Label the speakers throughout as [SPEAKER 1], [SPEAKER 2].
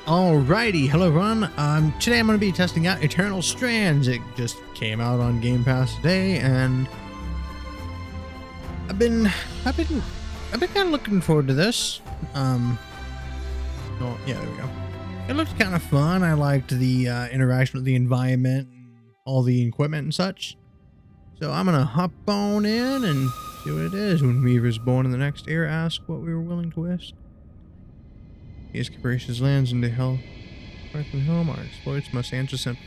[SPEAKER 1] Alrighty, hello everyone. Today I'm going to be testing out Eternal Strands. It just came out on Game Pass today, and I've been kind of looking forward to this. Oh yeah, there we go. It looked kind of fun. I liked the interaction with the environment, and all the equipment and such. So I'm gonna hop on in and see what it is. When Weaver's born in the next era, ask what we were willing to risk. He has capricious lands into hell. Far from home, our exploits must answer simply.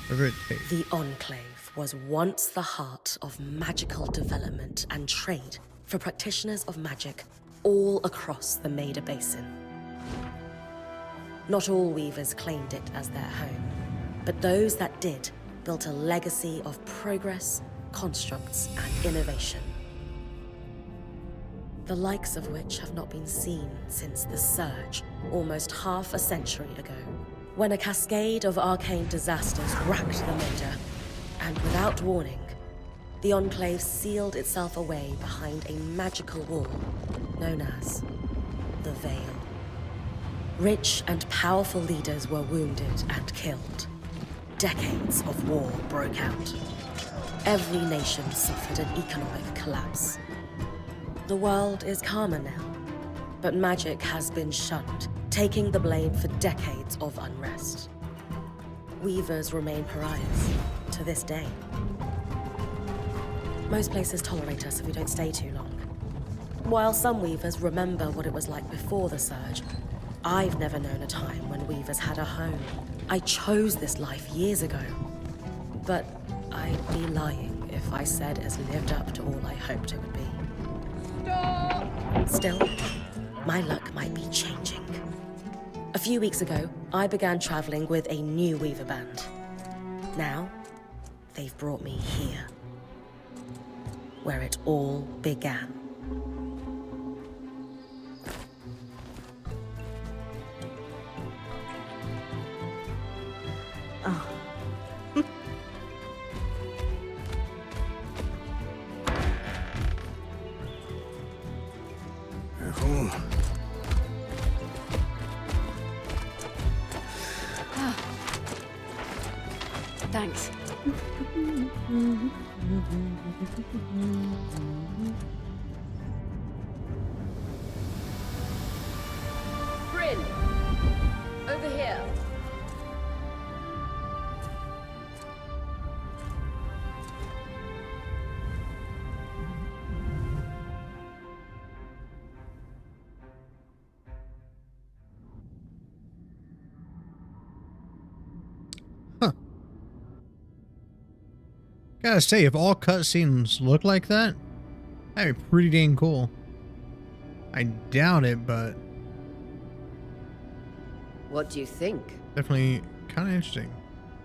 [SPEAKER 1] Whatever it takes.
[SPEAKER 2] The Enclave was once the heart of magical development and trade for practitioners of magic all across the Maida Basin. Not all weavers claimed it as their home, but those that did built a legacy of progress, constructs, and innovation. The likes of which have not been seen since the Surge, almost half a century ago, when a cascade of arcane disasters racked the Maida, and without warning, the Enclave sealed itself away behind a magical wall known as the Veil. Rich and powerful leaders were wounded and killed. Decades of war broke out. Every nation suffered an economic collapse. The world is calmer now, but magic has been shunned, taking the blame for decades of unrest. Weavers remain pariahs to this day. Most places tolerate us if we don't stay too long. While some weavers remember what it was like before the Surge, I've never known a time when weavers had a home. I chose this life years ago, but I'd be lying if I said it's lived up to all I hoped it would be. Still, my luck might be changing. A few weeks ago, I began traveling with a new weaver band. Now, they've brought me here, where it all began. Oh.
[SPEAKER 3] Thanks.
[SPEAKER 4] Bryn, over here.
[SPEAKER 1] Gotta say, if all cutscenes look like that, that'd be pretty dang cool. I doubt it, but
[SPEAKER 4] What do you think?
[SPEAKER 1] definitely kind of interesting.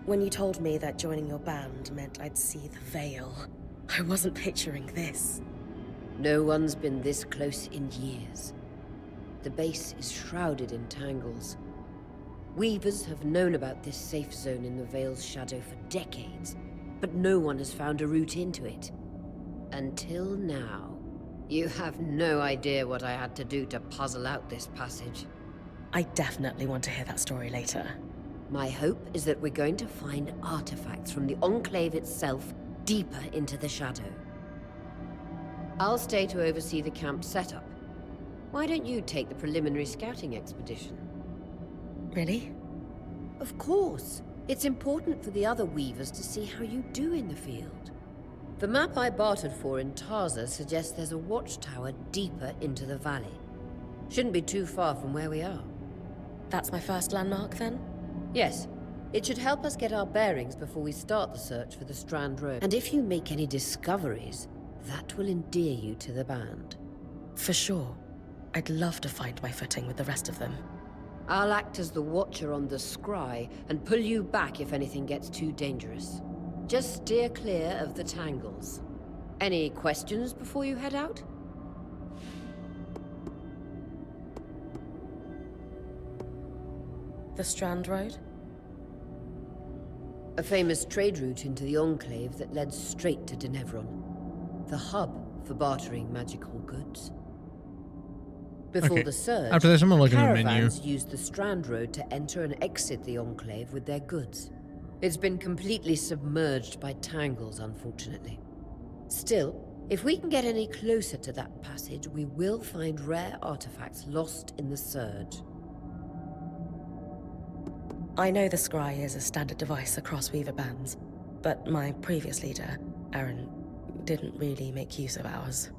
[SPEAKER 2] When you told me that joining your band meant I'd see the Veil, I wasn't picturing this.
[SPEAKER 4] No one's been this close in years. The base is shrouded in tangles. Weavers have known about this safe zone in the Veil's shadow for decades, but no one has found a route into it. Until now. You have no idea what I had to do to puzzle out this passage.
[SPEAKER 2] I definitely want to hear that story later.
[SPEAKER 4] My hope is that we're going to find artifacts from the Enclave itself deeper into the shadow. I'll stay to oversee the camp setup. Why don't you take the preliminary scouting expedition?
[SPEAKER 2] Really?
[SPEAKER 4] Of course. It's important for the other weavers to see how you do in the field. The map I bartered for in Tarza suggests there's a watchtower deeper into the valley. Shouldn't be too far from where we are.
[SPEAKER 2] That's my first landmark, then?
[SPEAKER 4] Yes, it should help us get our bearings before we start the search for the Strand Road. And if you make any discoveries, that will endear you to the band.
[SPEAKER 2] For sure. I'd love to find my footing with the rest of them.
[SPEAKER 4] I'll act as the watcher on the scry and pull you back if anything gets too dangerous. Just steer clear of the tangles. Any questions before you head out?
[SPEAKER 2] The Strand Road?
[SPEAKER 4] A famous trade route into the Enclave that led straight to Denevron. The hub for bartering magical goods. Before
[SPEAKER 1] Okay.
[SPEAKER 4] the surge,
[SPEAKER 1] After this, I'm gonna look at the menu.
[SPEAKER 4] caravans used the Strand Road to enter and exit the Enclave with their goods. It's been completely submerged by tangles, unfortunately. Still, if we can get any closer to that passage, we will find rare artifacts lost in the surge.
[SPEAKER 2] I know the scry is a standard device across Weaver bands, but my previous leader, Aaron, didn't really make use of ours.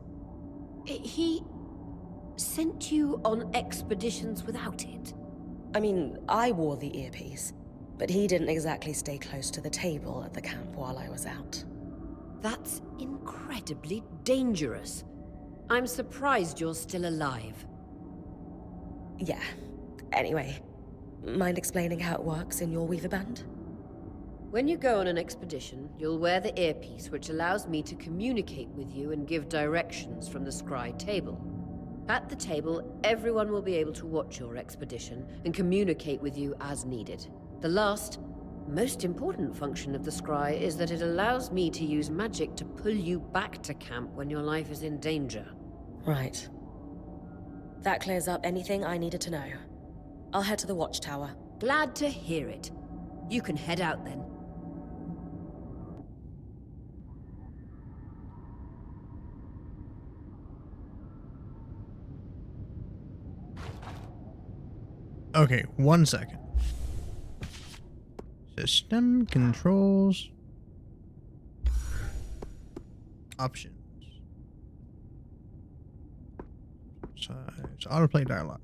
[SPEAKER 4] He sent you on expeditions without it?
[SPEAKER 2] I mean, I wore the earpiece, but he didn't exactly stay close to the table at the camp while I was out.
[SPEAKER 4] That's incredibly dangerous. I'm surprised you're still alive.
[SPEAKER 2] Yeah. Anyway, mind explaining how it works in your Weaver band?
[SPEAKER 4] When you go on an expedition, you'll wear the earpiece, which allows me to communicate with you and give directions from the scry table. At the table, everyone will be able to watch your expedition and communicate with you as needed. The last, most important function of the scry is that it allows me to use magic to pull you back to camp when your life is in danger.
[SPEAKER 2] Right. That clears up anything I needed to know. I'll head to the watchtower.
[SPEAKER 4] Glad to hear it. You can head out then.
[SPEAKER 1] Okay, 1 second. System controls. Options. Size. Autoplay dialogue.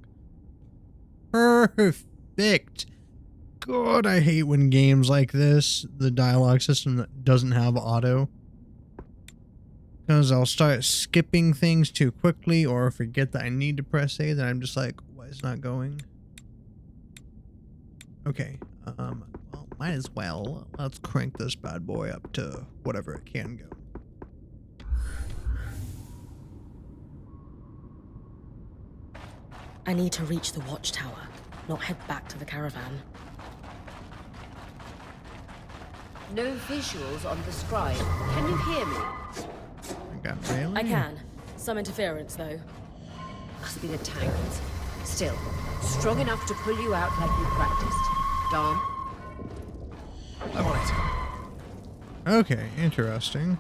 [SPEAKER 1] Perfect. God, I hate when games like this, the dialogue system that doesn't have auto. Because I'll start skipping things too quickly or forget that I need to press A, then I'm just like, why is it not going? Okay, well, might as well. Let's crank this bad boy up to whatever it can go.
[SPEAKER 2] I need to reach the watchtower, not head back to the caravan.
[SPEAKER 4] No visuals on the scry. Can you hear me?
[SPEAKER 1] I got railing.
[SPEAKER 2] I can. Some interference, though.
[SPEAKER 4] Must be the tangles. Still, strong enough to pull you out like you practiced. Dom?
[SPEAKER 3] I'm on it.
[SPEAKER 1] Okay, interesting.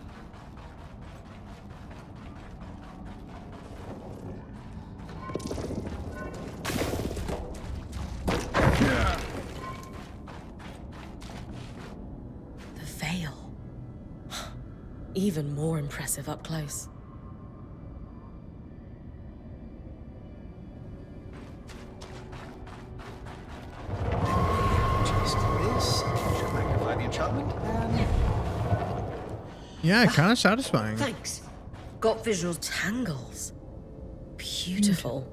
[SPEAKER 2] The veil. Even more impressive up close.
[SPEAKER 3] Just this should magnify the enchantment.
[SPEAKER 1] Yeah, kind of satisfying.
[SPEAKER 4] Thanks. Got visuals.
[SPEAKER 2] Tangles. Beautiful.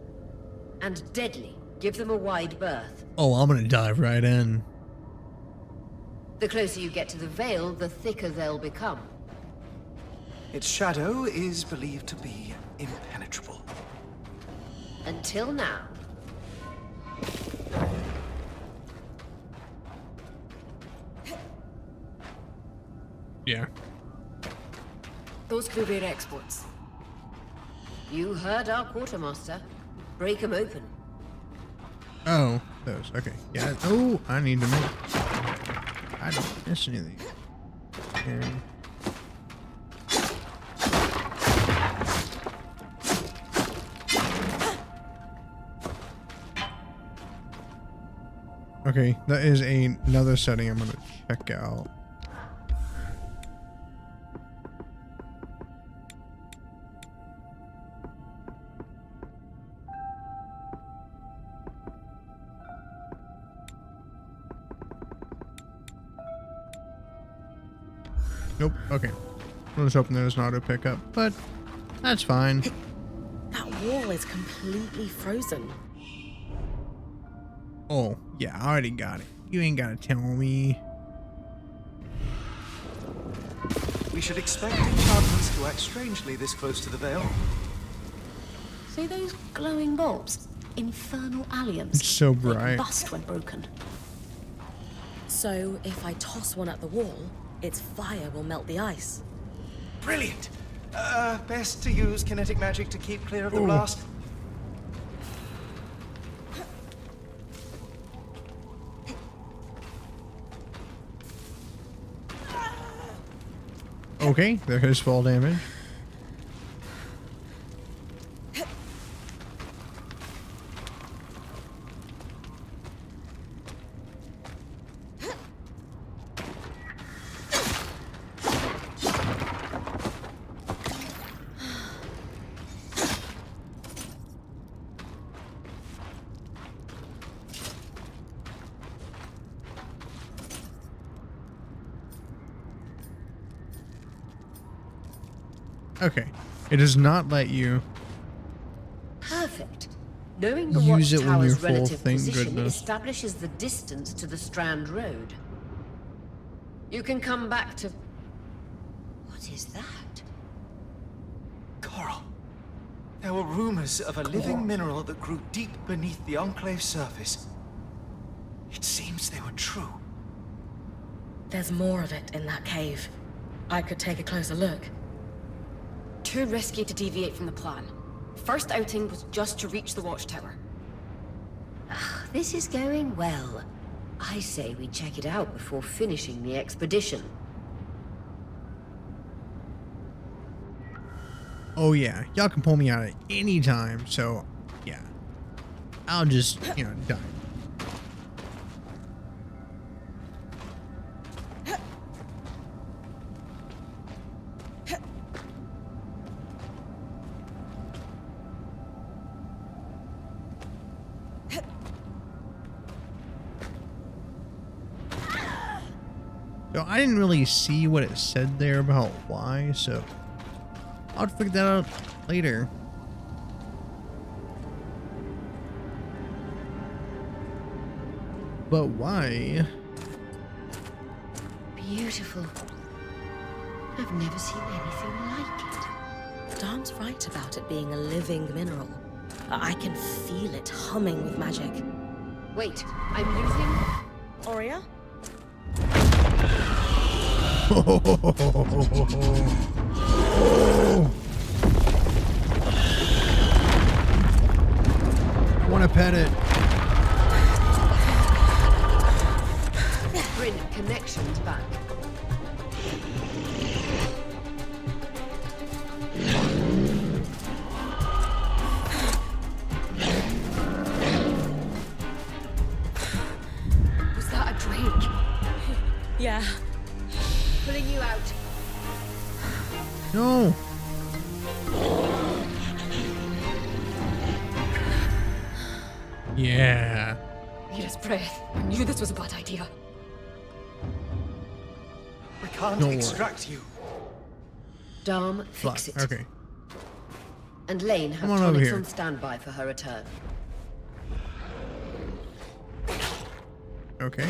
[SPEAKER 4] And deadly. Give them a wide berth.
[SPEAKER 1] Oh, I'm gonna dive right in.
[SPEAKER 4] The closer you get to the veil, the thicker they'll become.
[SPEAKER 3] Its shadow is believed to be impenetrable.
[SPEAKER 4] Until now.
[SPEAKER 1] Yeah.
[SPEAKER 4] Those could be exports. You heard our quartermaster. Break them open.
[SPEAKER 1] Oh, those. Okay. Yeah. Oh, I need to make. I don't miss any of these. Okay. Okay, that is another setting I'm gonna check out. Nope. Okay. I was hoping there was an auto pickup, but that's fine.
[SPEAKER 2] That wall is completely frozen.
[SPEAKER 1] Oh, yeah, I already got it. You ain't gotta tell me.
[SPEAKER 3] We should expect enchantments to act strangely this close to the veil.
[SPEAKER 5] See those glowing bulbs? Infernal alliums.
[SPEAKER 1] It's so
[SPEAKER 5] They can
[SPEAKER 1] bright.
[SPEAKER 5] bust when broken.
[SPEAKER 2] So if I toss one at the wall, its fire will melt the ice.
[SPEAKER 3] Brilliant! Best to use kinetic magic to keep clear of the blast.
[SPEAKER 1] Okay, there is fall damage. Okay, it does not let you
[SPEAKER 4] Perfect. Knowing the
[SPEAKER 1] use it when you're
[SPEAKER 4] watchtower's
[SPEAKER 1] full,
[SPEAKER 4] relative
[SPEAKER 1] thank
[SPEAKER 4] position
[SPEAKER 1] goodness.
[SPEAKER 4] establishes the distance to the Strand Road. You can come back to... What is that?
[SPEAKER 3] Coral. There were rumors of a living mineral that grew deep beneath the Enclave's surface. It seems they were true.
[SPEAKER 2] There's more of it in that cave. I could take a closer look.
[SPEAKER 5] Too risky to deviate from the plan. First outing was just to reach the watchtower.
[SPEAKER 4] This is going well. I say we check it out before finishing the expedition.
[SPEAKER 1] Oh yeah, y'all can pull me out at any time, so yeah. I'll just, you know, die. So I didn't really see what it said there about why, so I'll figure that out later. But why?
[SPEAKER 4] Beautiful. I've never seen anything like it.
[SPEAKER 2] Dan's right about it being a living mineral. I can feel it humming with magic.
[SPEAKER 4] Wait, I'm using...
[SPEAKER 2] Aurea?
[SPEAKER 1] I want to pet it.
[SPEAKER 4] Bring connections back.
[SPEAKER 5] Was that a drink?
[SPEAKER 2] Yeah.
[SPEAKER 4] Pulling you out.
[SPEAKER 1] No. Yeah.
[SPEAKER 5] Mira's breath. I knew this was a bad idea.
[SPEAKER 3] We can't
[SPEAKER 1] Don't worry.
[SPEAKER 3] extract you.
[SPEAKER 4] Dom,
[SPEAKER 1] Fuck.
[SPEAKER 4] fix it.
[SPEAKER 1] Okay.
[SPEAKER 4] And Lane have
[SPEAKER 1] Come on over
[SPEAKER 4] tonics
[SPEAKER 1] here.
[SPEAKER 4] on standby for her return.
[SPEAKER 1] Okay.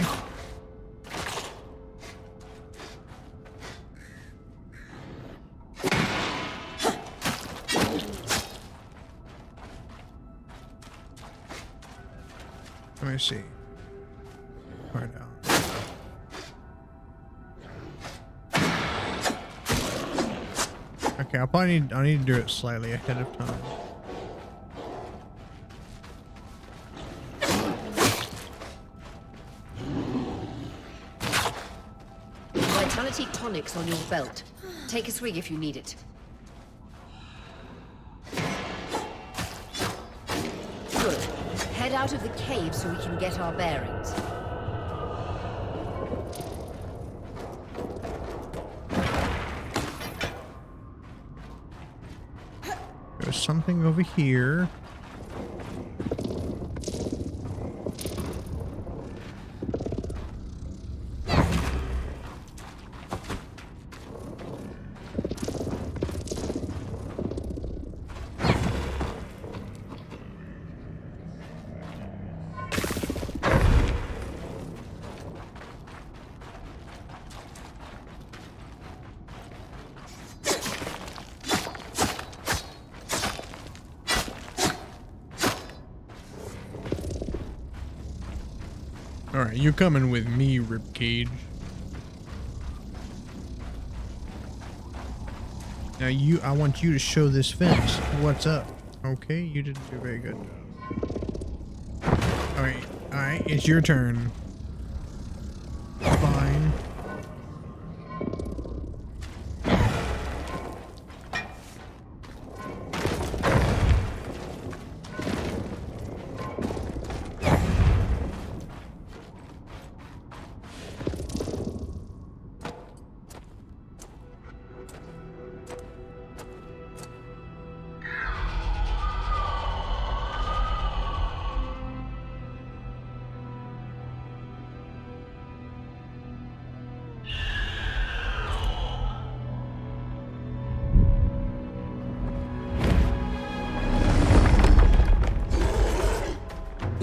[SPEAKER 1] Let me see. Right now. Okay, I need to do it slightly ahead of time.
[SPEAKER 4] Vitality tonics on your belt. Take a swig if you need it. Good. Head out of the cave so we can get our bearings.
[SPEAKER 1] There's something over here. Alright, you coming with me, Ribcage. Now I want you to show this fence what's up. Okay, you didn't do very good. Alright, it's your turn. Fine.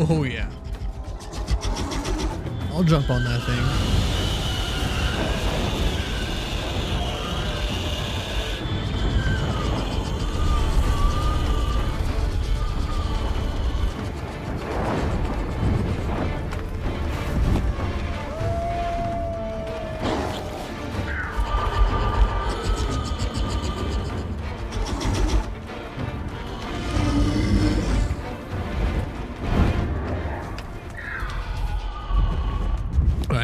[SPEAKER 1] Oh yeah. I'll jump on that thing.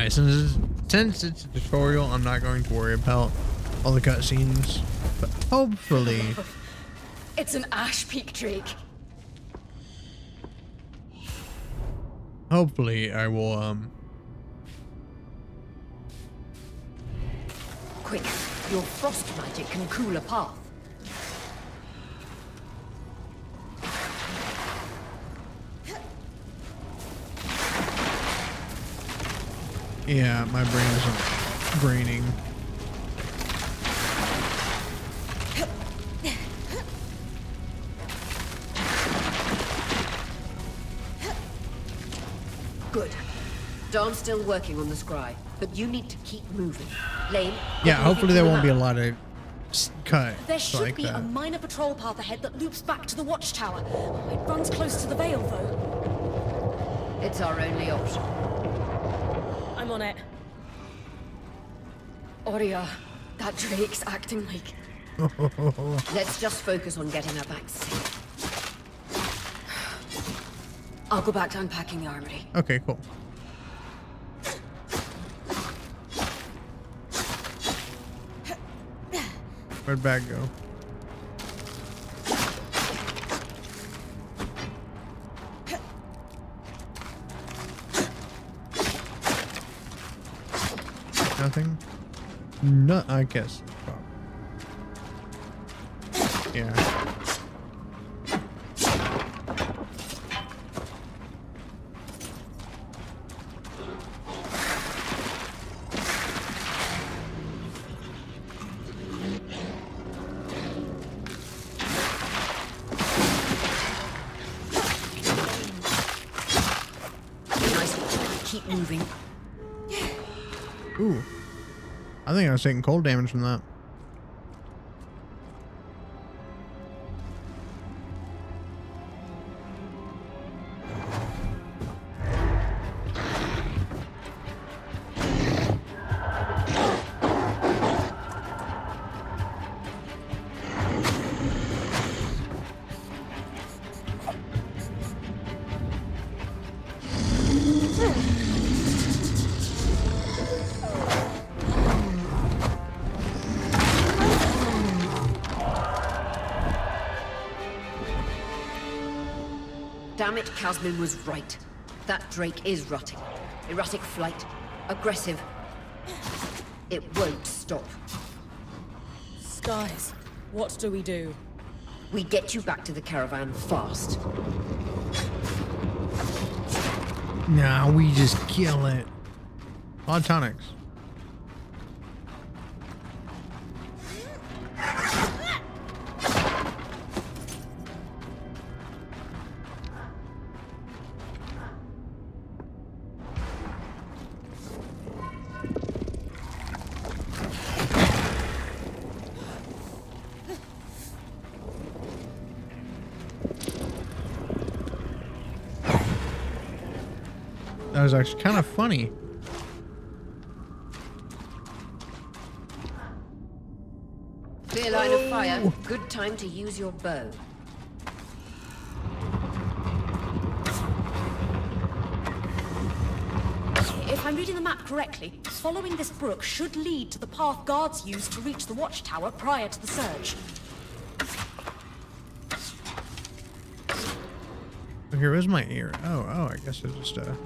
[SPEAKER 1] Alright, since it's a tutorial, I'm not going to worry about all the cutscenes, but hopefully...
[SPEAKER 5] It's an Ash Peak Drake.
[SPEAKER 1] Hopefully I will,
[SPEAKER 4] Quick, your frost magic can cool a path.
[SPEAKER 1] yeah, my brain isn't braining.
[SPEAKER 4] Good. Dawn's still working on the scry, but you need to keep moving. Lane.
[SPEAKER 1] Yeah, hopefully there won't be a
[SPEAKER 4] map.
[SPEAKER 1] lot of cuts
[SPEAKER 2] There should
[SPEAKER 1] like
[SPEAKER 2] be a
[SPEAKER 1] that.
[SPEAKER 2] minor patrol path ahead that loops back to the watchtower. It runs close to the Vale, though.
[SPEAKER 4] It's our only option.
[SPEAKER 2] I'm on it.
[SPEAKER 5] Aurea, that Drake's acting like...
[SPEAKER 4] Let's just focus on getting her back safe.
[SPEAKER 5] I'll go back to unpacking the armory.
[SPEAKER 1] Okay, cool. Where'd bag go? Nothing? No, I guess. Yeah.
[SPEAKER 4] Nice. Keep moving.
[SPEAKER 1] Ooh. I think I was taking cold damage from that.
[SPEAKER 4] Damn it, Casmin was right. That Drake is rutting. Erratic flight. Aggressive. It won't stop.
[SPEAKER 2] Skies, what do we do?
[SPEAKER 4] We get you back to the caravan fast.
[SPEAKER 1] Nah, we just kill it. Odd tonics. That was actually kind of funny.
[SPEAKER 4] Clear line of fire. Good time to use your bow.
[SPEAKER 2] If I'm reading the map correctly, following this brook should lead to the path guards used to reach the watchtower prior to the surge.
[SPEAKER 1] Oh, here is my ear. Oh, I guess I just have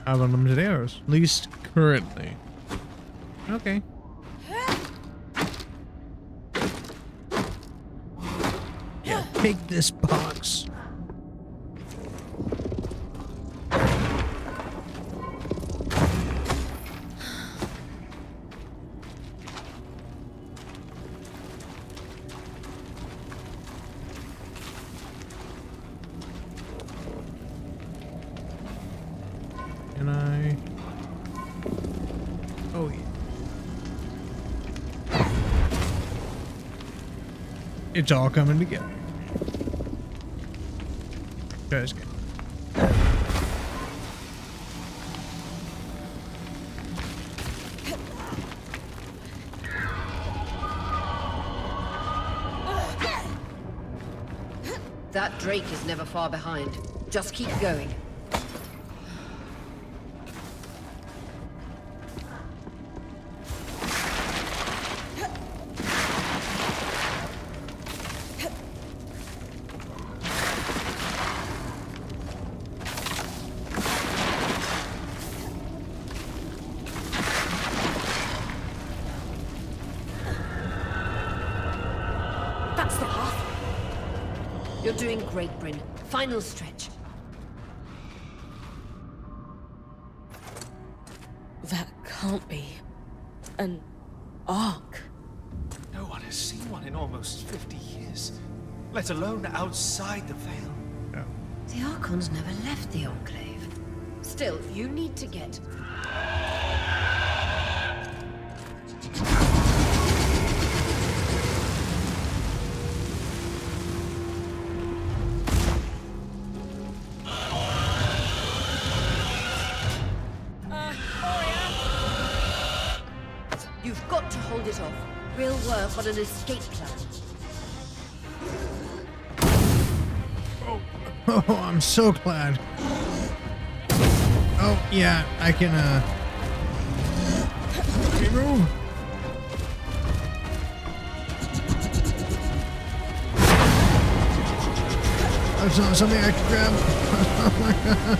[SPEAKER 1] unlimited arrows. At least currently. Okay. Yeah, take this box. It's all coming together. Just kidding.
[SPEAKER 4] That Drake is never far behind. Just keep going.
[SPEAKER 5] That's the path.
[SPEAKER 4] You're doing great, Bryn. Final stretch.
[SPEAKER 2] That can't be an ark.
[SPEAKER 3] No one has seen one in almost 50 years, let alone outside the Veil.
[SPEAKER 1] Yeah.
[SPEAKER 4] The Archons never left the Enclave. Still, you need to get... You've got to hold it off. We'll work on an escape plan.
[SPEAKER 1] Oh, I'm so glad. Oh, yeah, I can, move. That's not something I can grab. Oh my god.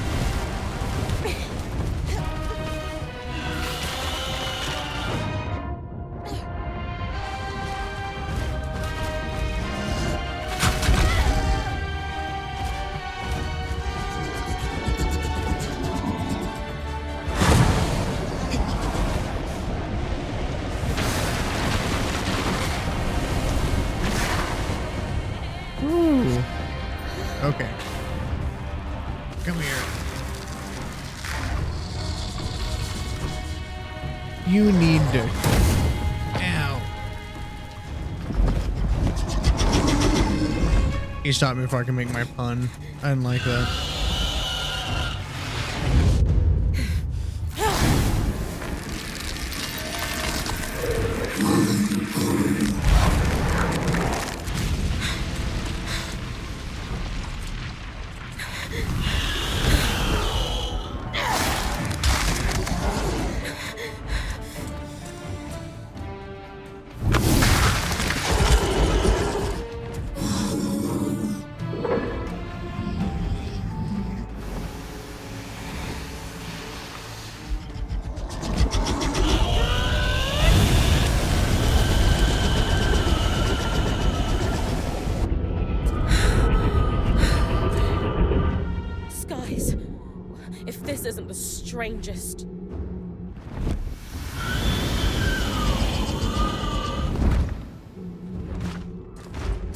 [SPEAKER 1] Ooh. Okay. Come here. You need to... Ow. He stopped me before I can make my pun. I didn't like that.
[SPEAKER 2] Skies. If this isn't the strangest.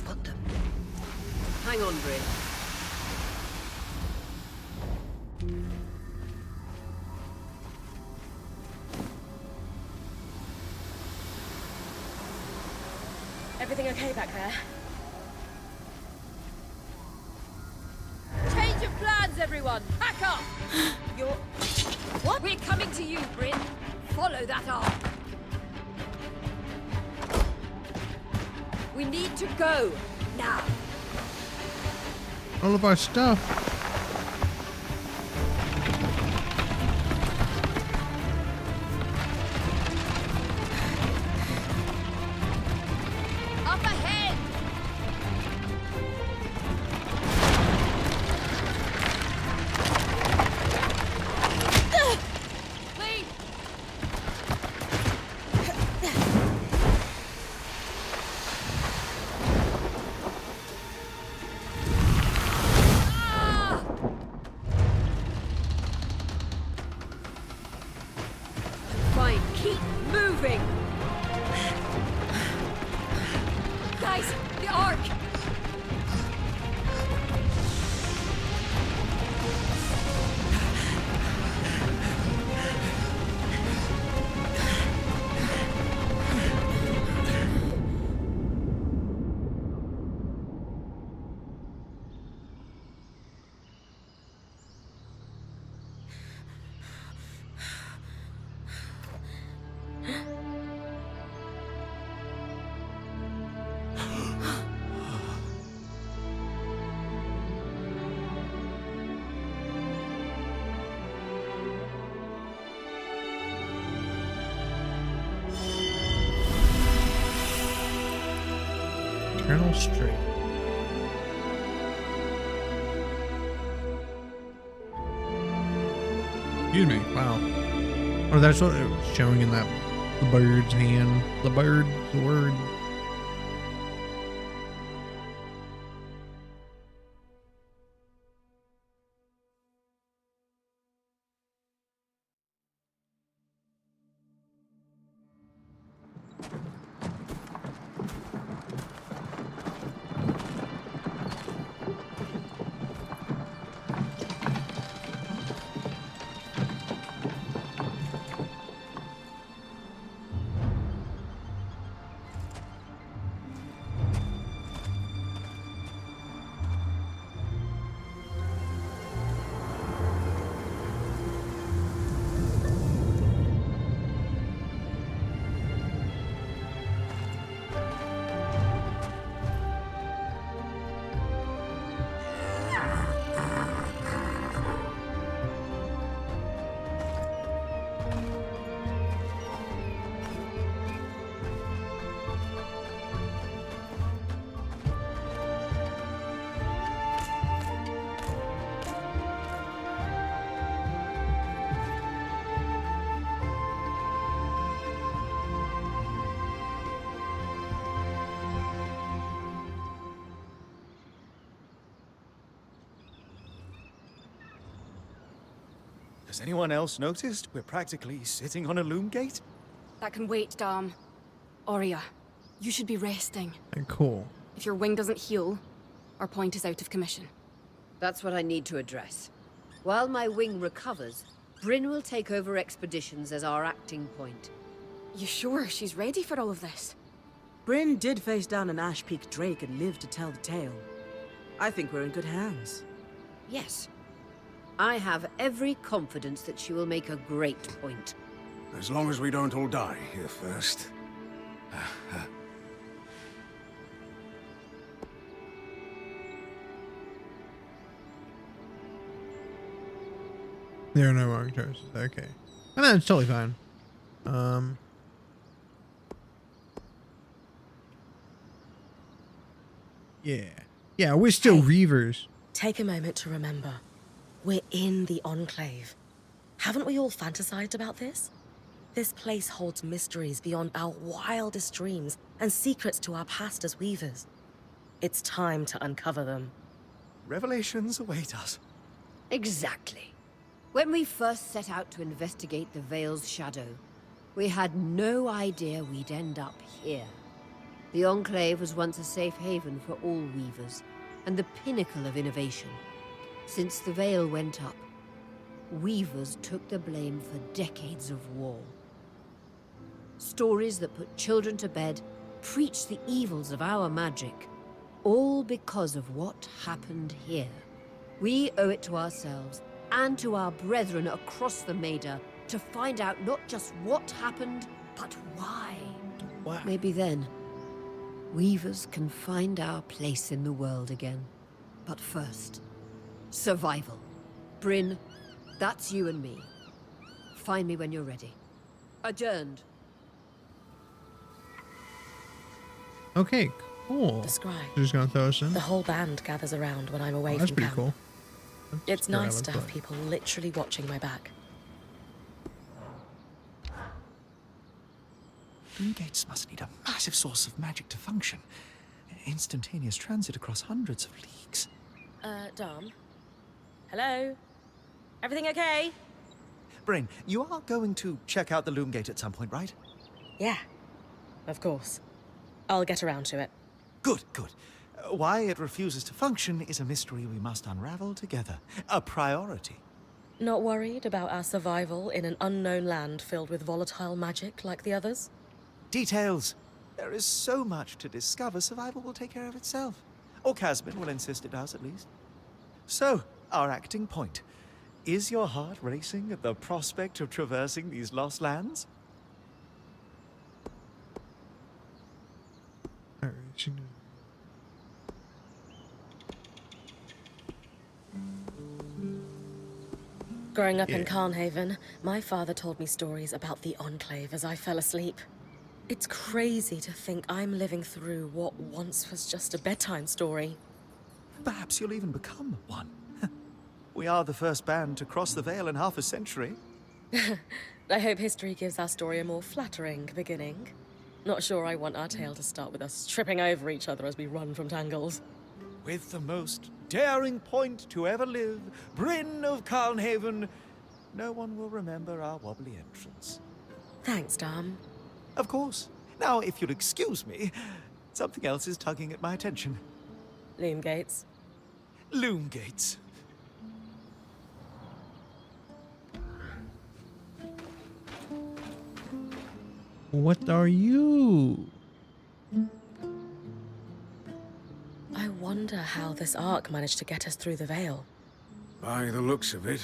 [SPEAKER 4] Got them. Hang on, Bryn.
[SPEAKER 2] Everything okay back there?
[SPEAKER 6] Change of plans, everyone! Pack up!
[SPEAKER 2] You're... What?
[SPEAKER 6] We're coming to you, Bryn. Follow that arc. We need to go. Now.
[SPEAKER 1] All of our stuff.
[SPEAKER 6] Up ahead! Lead! Ah!
[SPEAKER 4] Fine, keep moving!
[SPEAKER 6] Guys, the arc!
[SPEAKER 1] Eternal Strands. Excuse me. Wow. Oh, that's what it was showing in that the bird's hand. The bird's the word.
[SPEAKER 3] Has anyone else noticed we're practically sitting on a loom gate?
[SPEAKER 5] That can wait, Dom. Aurea, you should be resting.
[SPEAKER 1] Cool.
[SPEAKER 5] If your wing doesn't heal, our point is out of commission.
[SPEAKER 4] That's what I need to address. While my wing recovers, Bryn will take over expeditions as our acting point.
[SPEAKER 5] You sure she's ready for all of this?
[SPEAKER 7] Bryn did face down an Ash Peak Drake and lived to tell the tale. I think we're in good hands.
[SPEAKER 4] Yes. I have every confidence that she will make a great point.
[SPEAKER 8] As long as we don't all die here first.
[SPEAKER 1] There are no wrong choices. Okay. And that's totally fine. Yeah. Yeah, we're still
[SPEAKER 2] Hey.
[SPEAKER 1] Reavers.
[SPEAKER 2] Take a moment to remember. We're in the Enclave. Haven't we all fantasized about this? This place holds mysteries beyond our wildest dreams and secrets to our past as Weavers. It's time to uncover them.
[SPEAKER 3] Revelations await us.
[SPEAKER 4] Exactly. When we first set out to investigate the Veil's shadow, we had no idea we'd end up here. The Enclave was once a safe haven for all Weavers, and the pinnacle of innovation. Since the Veil went up, Weavers took the blame for decades of war. Stories that put children to bed, preached the evils of our magic, all because of what happened here. We owe it to ourselves and to our brethren across the Maida to find out not just what happened, but why.
[SPEAKER 1] Wow.
[SPEAKER 4] Maybe then, Weavers can find our place in the world again. But first, survival. Bryn, that's you and me. Find me when you're ready. Adjourned.
[SPEAKER 1] Okay, cool.
[SPEAKER 2] Describe.
[SPEAKER 1] You're just gonna throw us in?
[SPEAKER 2] The whole band gathers around when I'm away
[SPEAKER 1] Oh, that's
[SPEAKER 2] from
[SPEAKER 1] pretty
[SPEAKER 2] camp.
[SPEAKER 1] cool.
[SPEAKER 2] It's
[SPEAKER 1] That's
[SPEAKER 2] nice to have
[SPEAKER 1] good.
[SPEAKER 2] people literally watching my back.
[SPEAKER 3] Loom gates must need a massive source of magic to function. Instantaneous transit across hundreds of leagues.
[SPEAKER 2] Dom? Hello? Everything okay?
[SPEAKER 3] Bryn, you are going to check out the loom gate at some point, right?
[SPEAKER 2] Yeah, of course. I'll get around to it.
[SPEAKER 3] Good, good. Why it refuses to function is a mystery we must unravel together. A priority.
[SPEAKER 2] Not worried about our survival in an unknown land filled with volatile magic like the others?
[SPEAKER 3] Details. There is so much to discover, survival will take care of itself. Or Casbin will insist it does, at least. So, our acting point. Is your heart racing at the prospect of traversing these lost lands?
[SPEAKER 1] Alright, she knew.
[SPEAKER 2] Growing up in
[SPEAKER 1] Yeah.
[SPEAKER 2] Carnhaven, my father told me stories about the Enclave as I fell asleep. It's crazy to think I'm living through what once was just a bedtime story.
[SPEAKER 3] Perhaps you'll even become one. We are the first band to cross the Veil in half a century.
[SPEAKER 2] I hope history gives our story a more flattering beginning. Not sure I want our tale to start with us tripping over each other as we run from tangles.
[SPEAKER 3] With the most daring point to ever live, Bryn of Carnhaven, no one will remember our wobbly entrance.
[SPEAKER 2] Thanks, Dom.
[SPEAKER 3] Of course. Now, if you'll excuse me, something else is tugging at my attention.
[SPEAKER 2] Loom gates.
[SPEAKER 3] Loom gates.
[SPEAKER 1] What are you?
[SPEAKER 2] I wonder how this arc managed to get us through the Veil.
[SPEAKER 8] By the looks of it,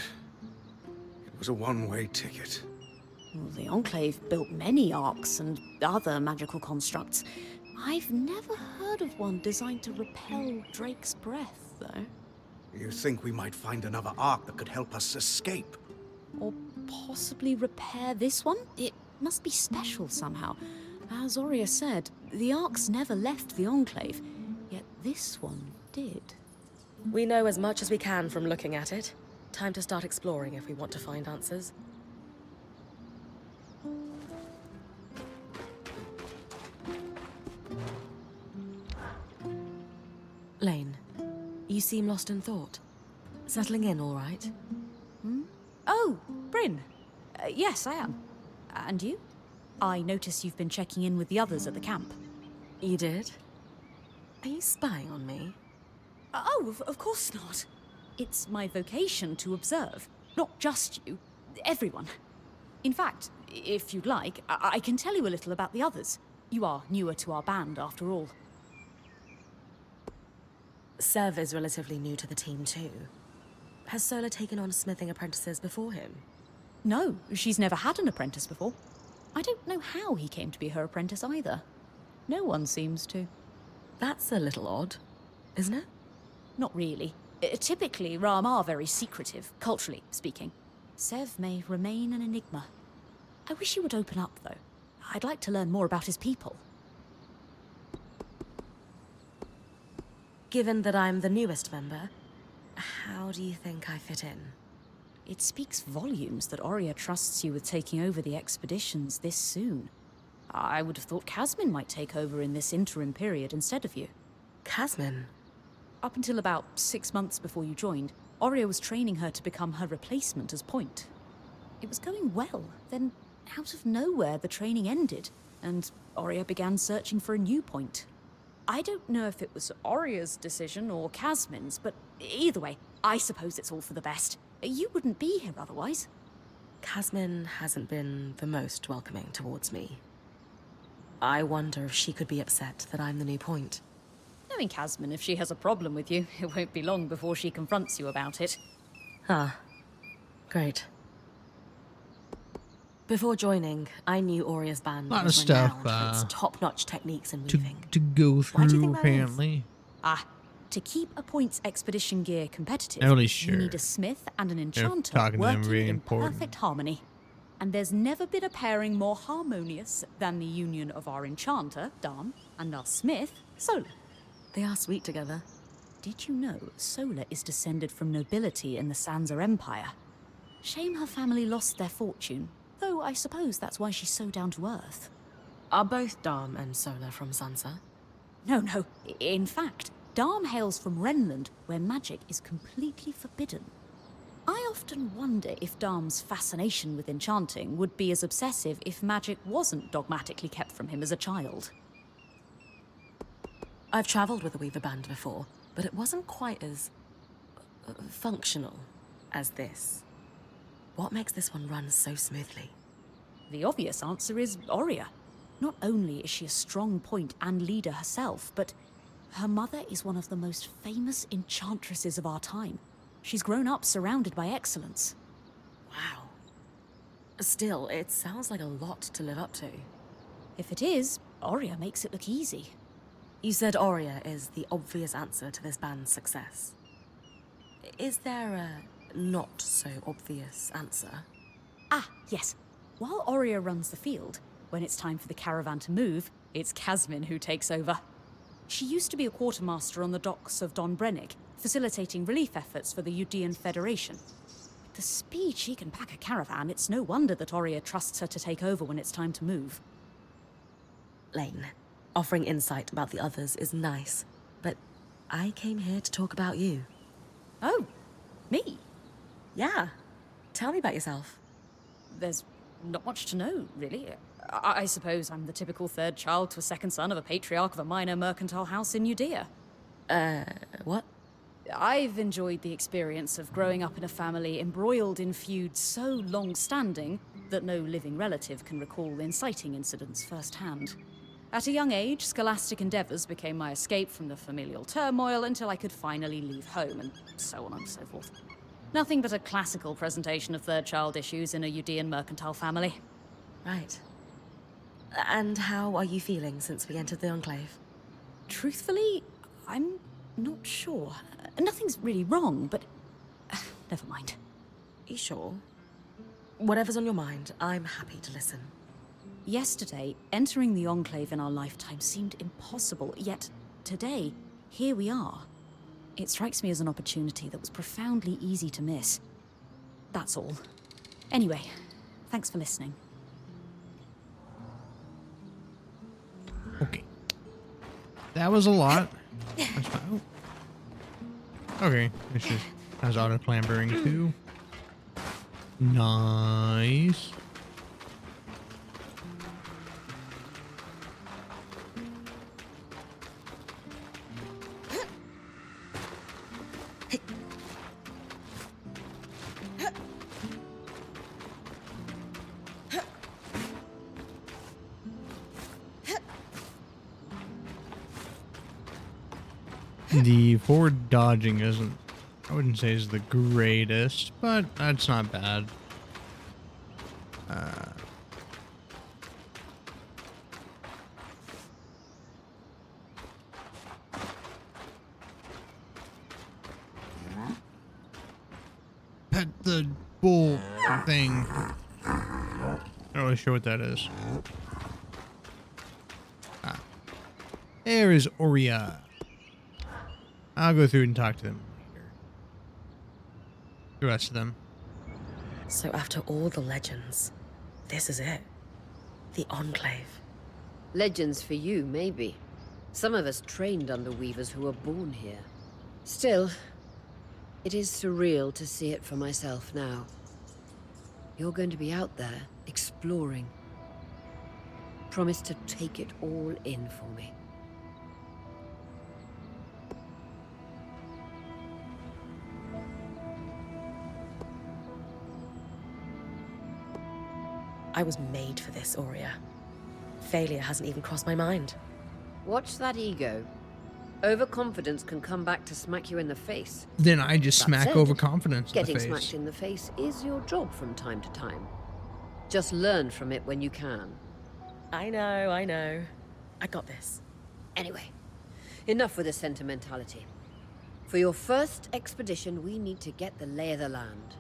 [SPEAKER 8] it was a one-way ticket.
[SPEAKER 9] Well, the Enclave built many arcs and other magical constructs. I've never heard of one designed to repel Drake's breath, though.
[SPEAKER 8] You think we might find another arc that could help us escape?
[SPEAKER 9] Or possibly repair this one? It must be special somehow. As Aurea said, the arcs never left the Enclave, yet this one did.
[SPEAKER 2] We know as much as we can from looking at it. Time to start exploring if we want to find answers. Lane, you seem lost in thought. Settling in all right?
[SPEAKER 9] Oh, Bryn. Yes, I am. And you? I notice you've been checking in with the others at the camp.
[SPEAKER 2] You did? Are you spying on me?
[SPEAKER 9] Oh, of course not. It's my vocation to observe. Not just you, everyone. In fact, if you'd like, I can tell you a little about the others. You are newer to our band, after all.
[SPEAKER 2] Sev is relatively new to the team too. Has Sola taken on smithing apprentices before him?
[SPEAKER 9] No, she's never had an apprentice before. I don't know how he came to be her apprentice either. No one seems to.
[SPEAKER 2] That's a little odd, isn't it?
[SPEAKER 9] Not really. Typically, Ram are very secretive, culturally speaking. Sev may remain an enigma. I wish he would open up, though. I'd like to learn more about his people.
[SPEAKER 2] Given that I'm the newest member, how do you think I fit in?
[SPEAKER 9] It speaks volumes that Aurea trusts you with taking over the expeditions this soon. I would have thought Casmin might take over in this interim period instead of you.
[SPEAKER 2] Casmin?
[SPEAKER 9] Up until about 6 months before you joined, Aurea was training her to become her replacement as point. It was going well, then out of nowhere the training ended, and Aurea began searching for a new point. I don't know if it was Aurea's decision or Casmin's, but either way, I suppose it's all for the best. You wouldn't be here otherwise.
[SPEAKER 2] Casmin hasn't been the most welcoming towards me. I wonder if she could be upset that I'm the new point.
[SPEAKER 9] Knowing Casmin, if she has a problem with you, it won't be long before she confronts you about it.
[SPEAKER 2] Ah, great. Before joining, I knew Aurea's band
[SPEAKER 1] Lot of
[SPEAKER 2] was
[SPEAKER 1] stuff,
[SPEAKER 2] renowned for its top-notch techniques in
[SPEAKER 1] to
[SPEAKER 2] weaving.
[SPEAKER 1] go
[SPEAKER 2] Why do you
[SPEAKER 1] through,
[SPEAKER 2] think that is?
[SPEAKER 1] apparently.
[SPEAKER 9] To keep a point's expedition gear competitive,
[SPEAKER 1] Only
[SPEAKER 9] you
[SPEAKER 1] sure.
[SPEAKER 9] need a smith and an enchanter
[SPEAKER 1] talking to them
[SPEAKER 9] working
[SPEAKER 1] really
[SPEAKER 9] in
[SPEAKER 1] important.
[SPEAKER 9] perfect harmony. And there's never been a pairing more harmonious than the union of our enchanter, Dam, and our smith, Sola.
[SPEAKER 2] They are sweet together.
[SPEAKER 9] Did you know Sola is descended from nobility in the Sansa Empire? Shame her family lost their fortune, though I suppose that's why she's so down to earth.
[SPEAKER 2] Are both Dam and Sola from Sansa?
[SPEAKER 9] No. In fact, Dam hails from Renland, where magic is completely forbidden. I often wonder if Dam's fascination with enchanting would be as obsessive if magic wasn't dogmatically kept from him as a child.
[SPEAKER 2] I've travelled with a Weaver band before, but it wasn't quite as functional as this. What makes this one run so smoothly?
[SPEAKER 9] The obvious answer is Aurea. Not only is she a strong point and leader herself, but her mother is one of the most famous enchantresses of our time. She's grown up surrounded by excellence.
[SPEAKER 2] Wow. Still, it sounds like a lot to live up to.
[SPEAKER 9] If it is, Aurea makes it look easy.
[SPEAKER 2] You said Aurea is the obvious answer to this band's success. Is there a not-so-obvious answer?
[SPEAKER 9] Yes. While Aurea runs the field, When it's time for the caravan to move, it's Casmin who takes over. She used to be a quartermaster on the docks of Don Brennig, facilitating relief efforts for the Udean Federation. With the speed she can pack a caravan, it's no wonder that Oria trusts her to take over when it's time to move.
[SPEAKER 2] Lane, offering insight about the others is nice, but I came here to talk about you.
[SPEAKER 9] Oh, me?
[SPEAKER 2] Yeah. Tell me about yourself.
[SPEAKER 9] There's not much to know, really. I suppose I'm the typical third child to a second son of a patriarch of a minor mercantile house in Judea.
[SPEAKER 2] What?
[SPEAKER 9] I've enjoyed the experience of growing up in a family embroiled in feuds so long-standing that no living relative can recall inciting incidents firsthand. At a young age, scholastic endeavors became my escape from the familial turmoil until I could finally leave home, and so on and so forth. Nothing but a classical presentation of third child issues in a Udean mercantile family.
[SPEAKER 2] Right. And how are you feeling since we entered the Enclave?
[SPEAKER 9] Truthfully, I'm not sure. Nothing's really wrong, but never mind.
[SPEAKER 2] You sure? Whatever's on your mind, I'm happy to listen.
[SPEAKER 9] Yesterday, entering the Enclave in our lifetime seemed impossible, yet today, here we are. It strikes me as an opportunity that was profoundly easy to miss. That's all. Anyway, thanks for listening.
[SPEAKER 1] Okay. That was a lot. That's fine. Oh. Okay. This just has auto clambering too. Nice. The forward dodging isn't, I wouldn't say is the greatest, but that's not bad. Pet the bull thing. Not really sure what that is. Ah. There is Oria. I'll go through and talk to them later. The rest of them.
[SPEAKER 2] So after all the legends, this is it. The Enclave.
[SPEAKER 4] Legends for you, maybe. Some of us trained under weavers who were born here. Still, it is surreal to see it for myself now. You're going to be out there, exploring. Promise to take it all in for me.
[SPEAKER 2] I was made for this, Oria. Failure hasn't even crossed my mind.
[SPEAKER 4] Watch that ego. Overconfidence can come back to smack you in the face.
[SPEAKER 1] Then I just
[SPEAKER 4] That
[SPEAKER 1] smack
[SPEAKER 4] said,
[SPEAKER 1] overconfidence in the
[SPEAKER 4] Getting
[SPEAKER 1] face.
[SPEAKER 4] smacked in the face is your job from time to time. Just learn from it when you can.
[SPEAKER 2] I know. I got this.
[SPEAKER 4] Anyway, enough with the sentimentality. For your first expedition, we need to get the lay of the land.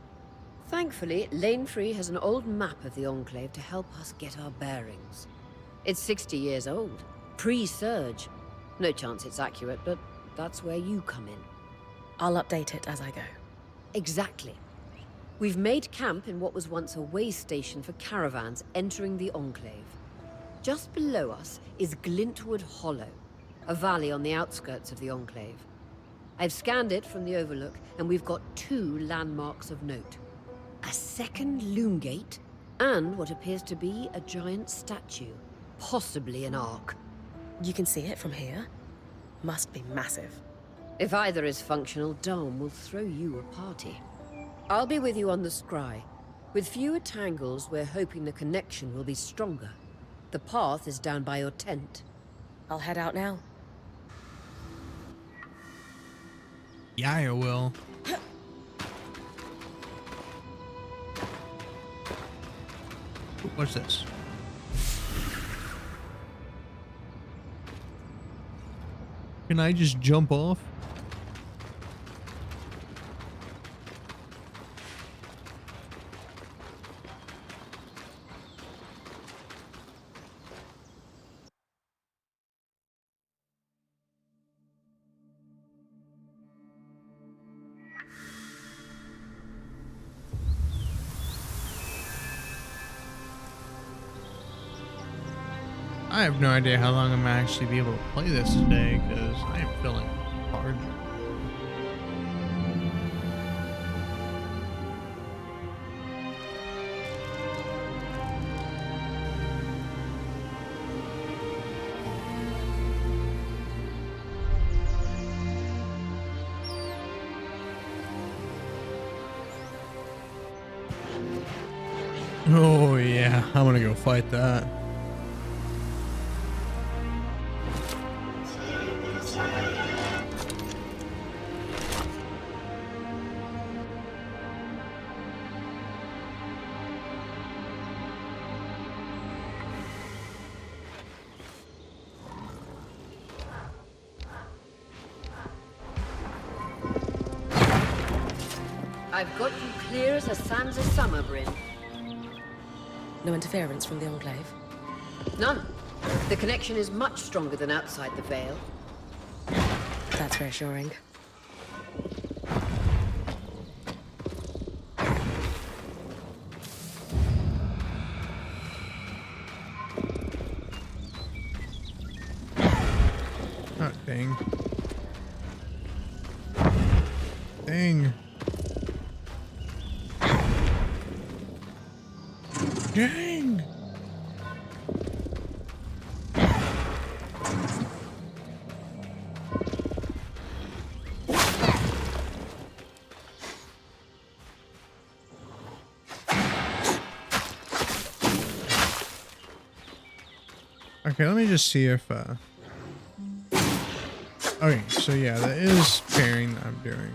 [SPEAKER 4] Thankfully, Lane Free has an old map of the Enclave to help us get our bearings. It's 60 years old, pre-Surge. No chance it's accurate, but that's where you come in.
[SPEAKER 2] I'll update it as I go.
[SPEAKER 4] Exactly. We've made camp in what was once a way station for caravans entering the Enclave. Just below us is Glintwood Hollow, a valley on the outskirts of the Enclave. I've scanned it from the overlook, and we've got 2 landmarks of note. A second loom gate, and what appears to be a giant statue, possibly an ark.
[SPEAKER 2] You can see it from here? Must be massive.
[SPEAKER 4] If either is functional, Dom will throw you a party. I'll be with you on the scry. With fewer tangles, we're hoping the connection will be stronger. The path is down by your tent.
[SPEAKER 2] I'll head out now.
[SPEAKER 1] Yeah, I will. What's this? Can I just jump off? I have no idea how long I'm gonna actually be able to play this today because I am feeling hard. Oh yeah, I'm gonna go fight that.
[SPEAKER 4] I've got you clear as a sands of summer, Bryn.
[SPEAKER 2] No interference from the Enclave?
[SPEAKER 4] None. The connection is much stronger than outside the Vale.
[SPEAKER 2] That's reassuring.
[SPEAKER 1] Oh, dang. Dang. Dang. Okay, let me just see if okay, so yeah, that is pairing that I'm doing.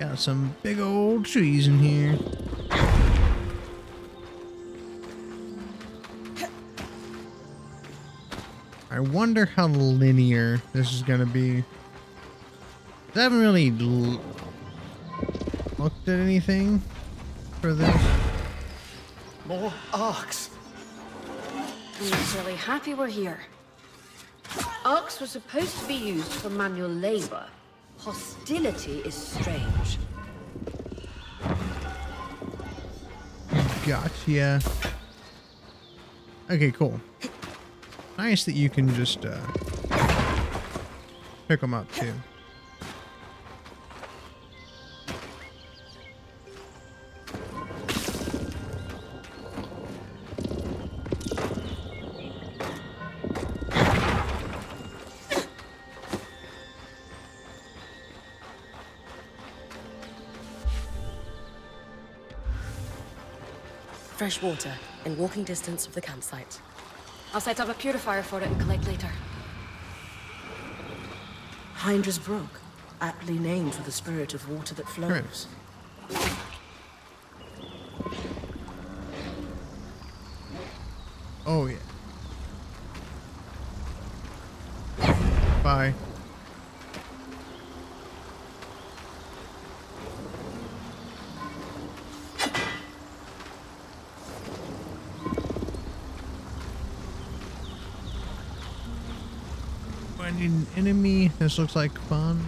[SPEAKER 1] Got some big old trees in here. I wonder how linear this is gonna be. I haven't really looked at anything for this.
[SPEAKER 3] More arcs.
[SPEAKER 5] I'm really happy we're here.
[SPEAKER 4] Arcs were supposed to be used for manual labor. Hostility is strange.
[SPEAKER 1] Gotcha. Okay, cool. Nice that you can just pick them up too.
[SPEAKER 2] Fresh water, in walking distance of the campsite.
[SPEAKER 5] I'll set up a purifier for it and collect later.
[SPEAKER 7] Hyndra's Brook, aptly named for the spirit of water that flows.
[SPEAKER 1] Oh yeah. Bye. Finding an enemy. This looks like fun.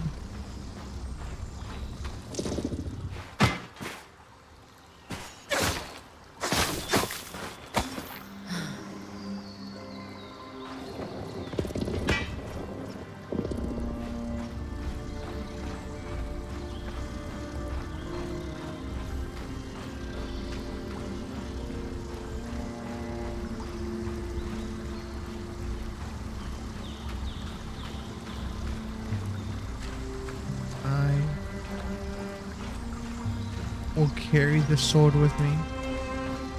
[SPEAKER 1] Will carry the sword with me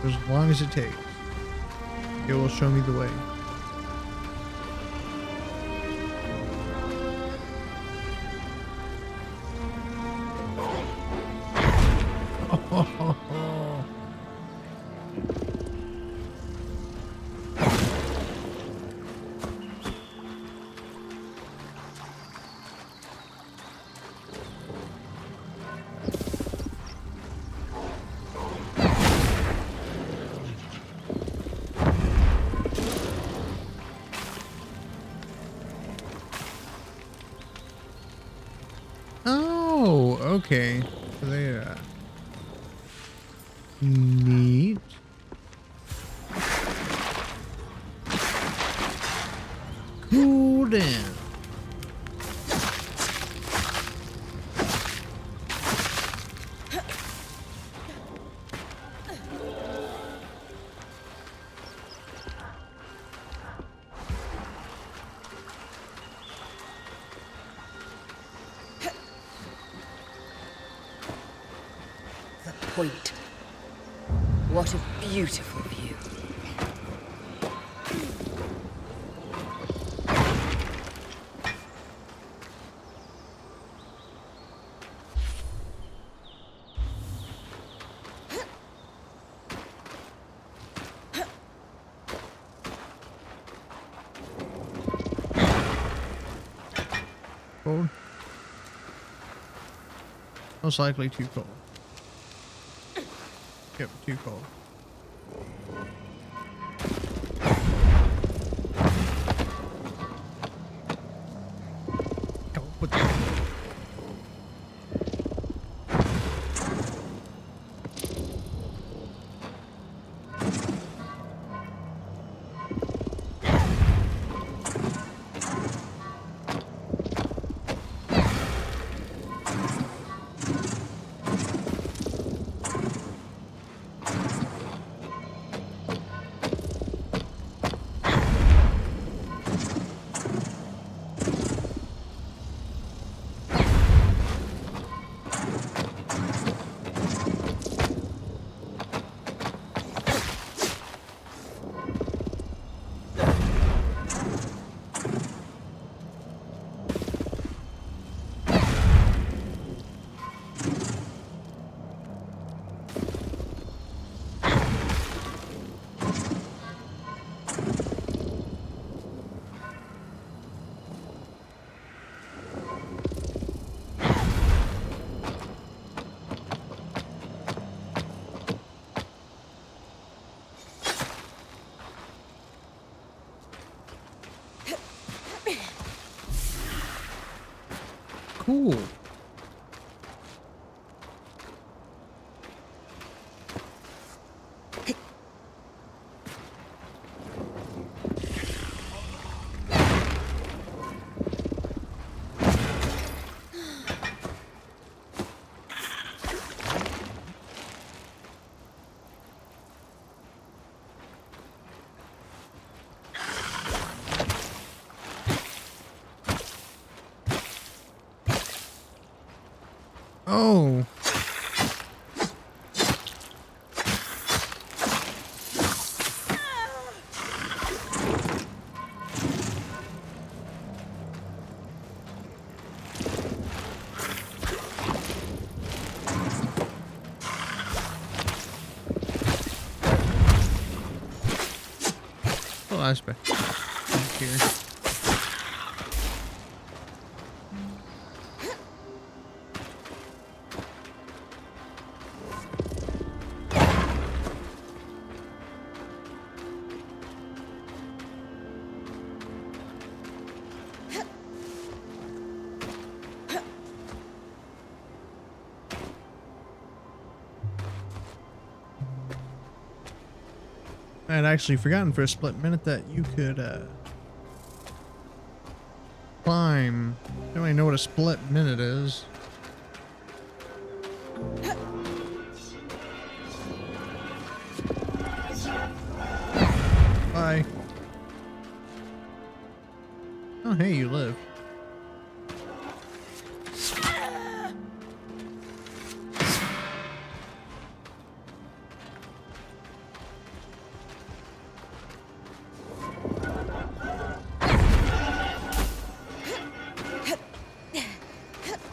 [SPEAKER 1] for as long as it takes. It will show me the way. Oh, okay. So they, neat. Cool down.
[SPEAKER 4] The point. What a beautiful view.
[SPEAKER 1] Cold. Most likely too cold. Yep, too cold. Go put that. Cool. Oh. Aspect here. I had actually forgotten for a split minute that you could climb. Don't really know what a split minute is. Bye. Oh, hey, you live.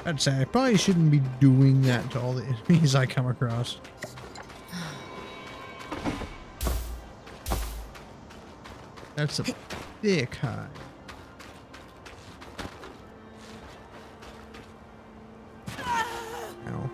[SPEAKER 1] I'd say I probably shouldn't be doing that to all the enemies I come across. That's a thick hide. Ow.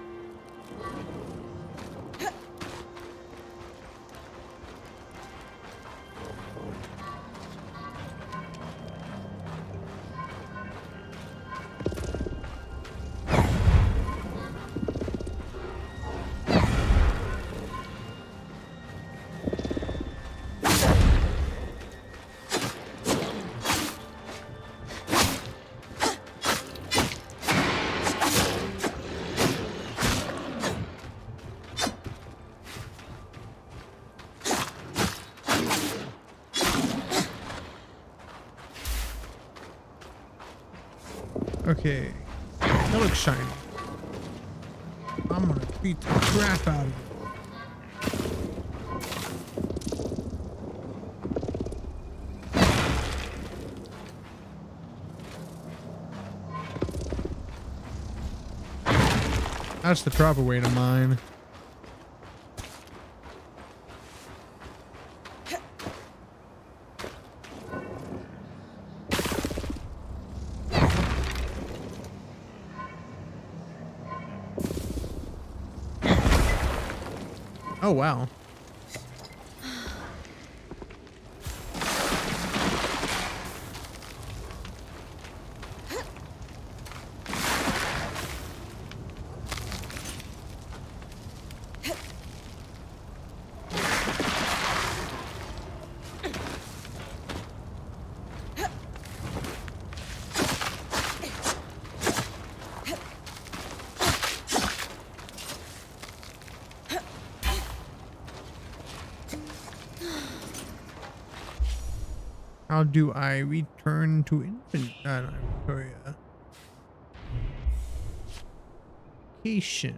[SPEAKER 1] Okay. That looks shiny. I'm gonna beat the crap out of it. That's the proper way to mine. Oh, wow. How do I return to inventory? Location.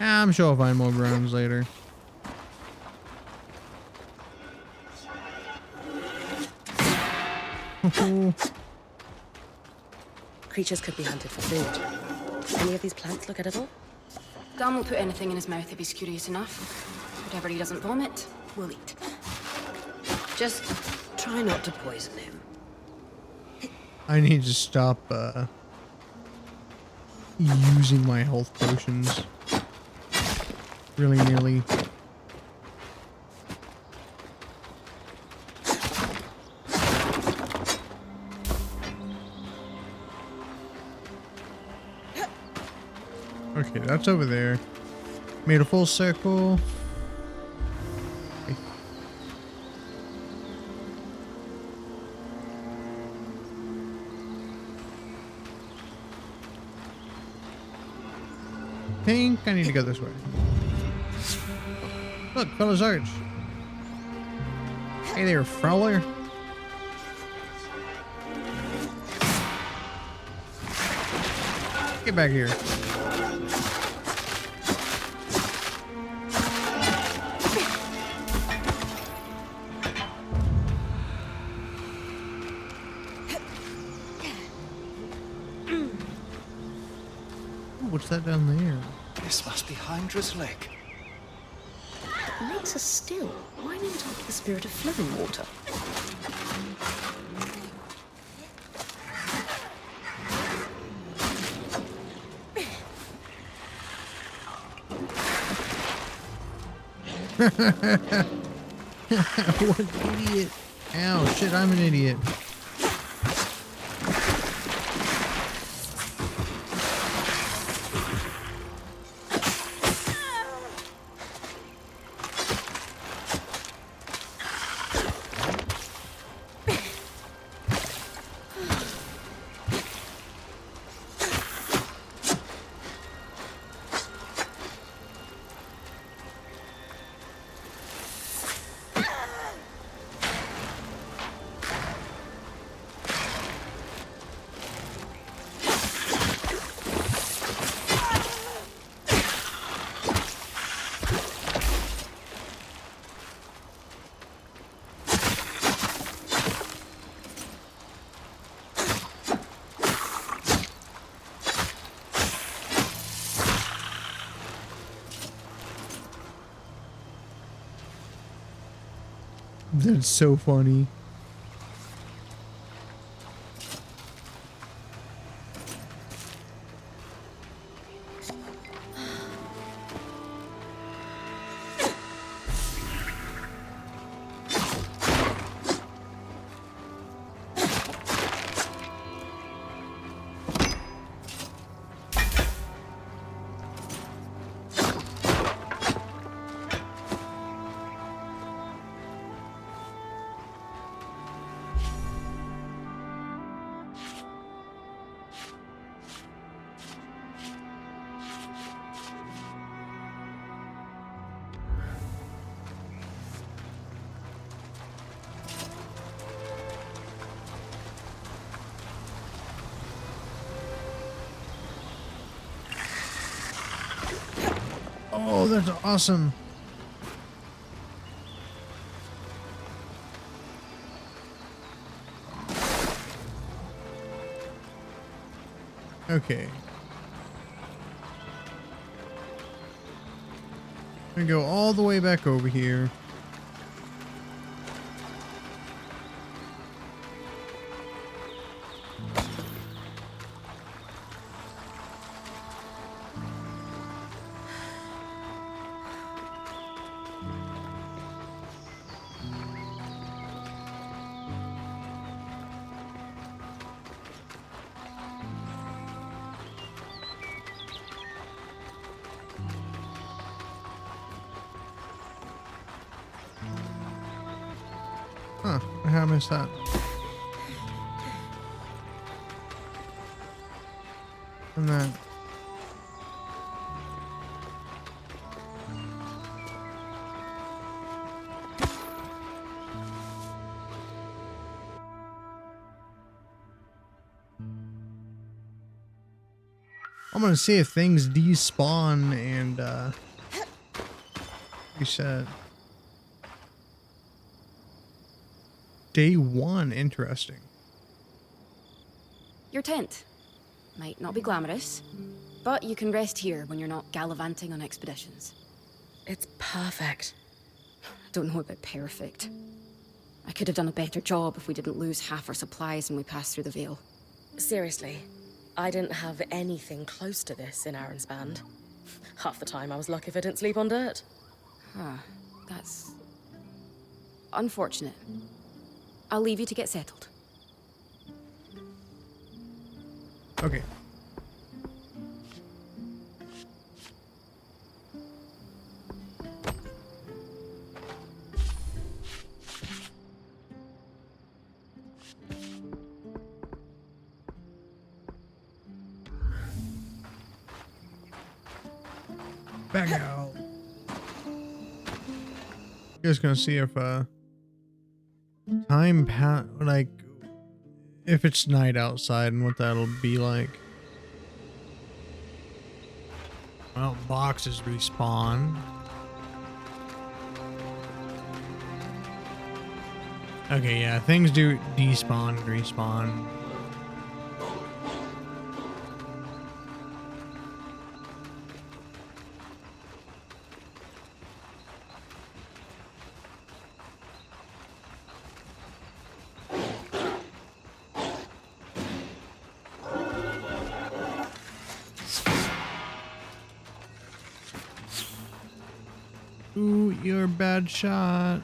[SPEAKER 1] I'm sure I'll find more browns later.
[SPEAKER 2] Creatures could be hunted for food. Any of these plants look edible?
[SPEAKER 5] Dan will put anything in his mouth if he's curious enough. Whatever he doesn't vomit, we'll eat.
[SPEAKER 4] Just try not to poison him.
[SPEAKER 1] I need to stop using my health potions willy-nilly. Okay, that's over there. Made a full circle. Okay. Think I need to go this way. Look, Fella's Arch. Hey there, Fowler. Get back here. What's that down there?
[SPEAKER 3] This must be Hydra's Lake.
[SPEAKER 2] The lakes are still. Why named after the spirit of flowing water?
[SPEAKER 1] What an idiot. Ow, shit, I'm an idiot. That's so funny. Oh, that's awesome. Okay. I'm gonna go all the way back over here. Huh, how I missed that? And then I'm gonna see if things despawn and reset. Day 1, interesting.
[SPEAKER 5] Your tent. Might not be glamorous, but you can rest here when you're not gallivanting on expeditions.
[SPEAKER 2] It's perfect.
[SPEAKER 5] Don't know about perfect. I could have done a better job if we didn't lose half our supplies when we passed through the Vale.
[SPEAKER 2] Seriously, I didn't have anything close to this in Aronsband. Half the time I was lucky if I didn't sleep on dirt.
[SPEAKER 5] Huh. That's unfortunate. I'll leave you to get settled.
[SPEAKER 1] Okay. Back out. Just gonna see if like if it's night outside and what that'll be like. Well, boxes respawn. Okay, yeah, things do despawn and respawn. Ooh, you're a bad shot.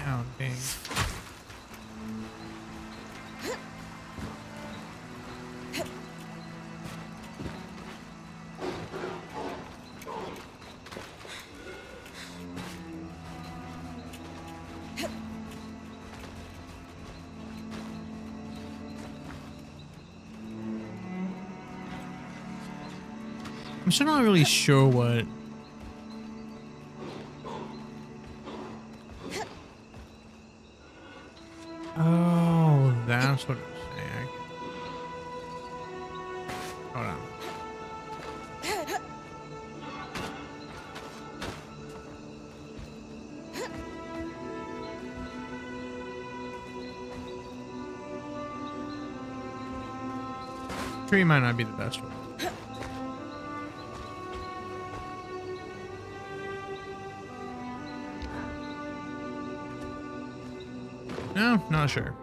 [SPEAKER 1] Oh, dang. I'm still not really sure what. Oh, that's what it's saying. Hold on. Tree might not be the best one. No, not sure.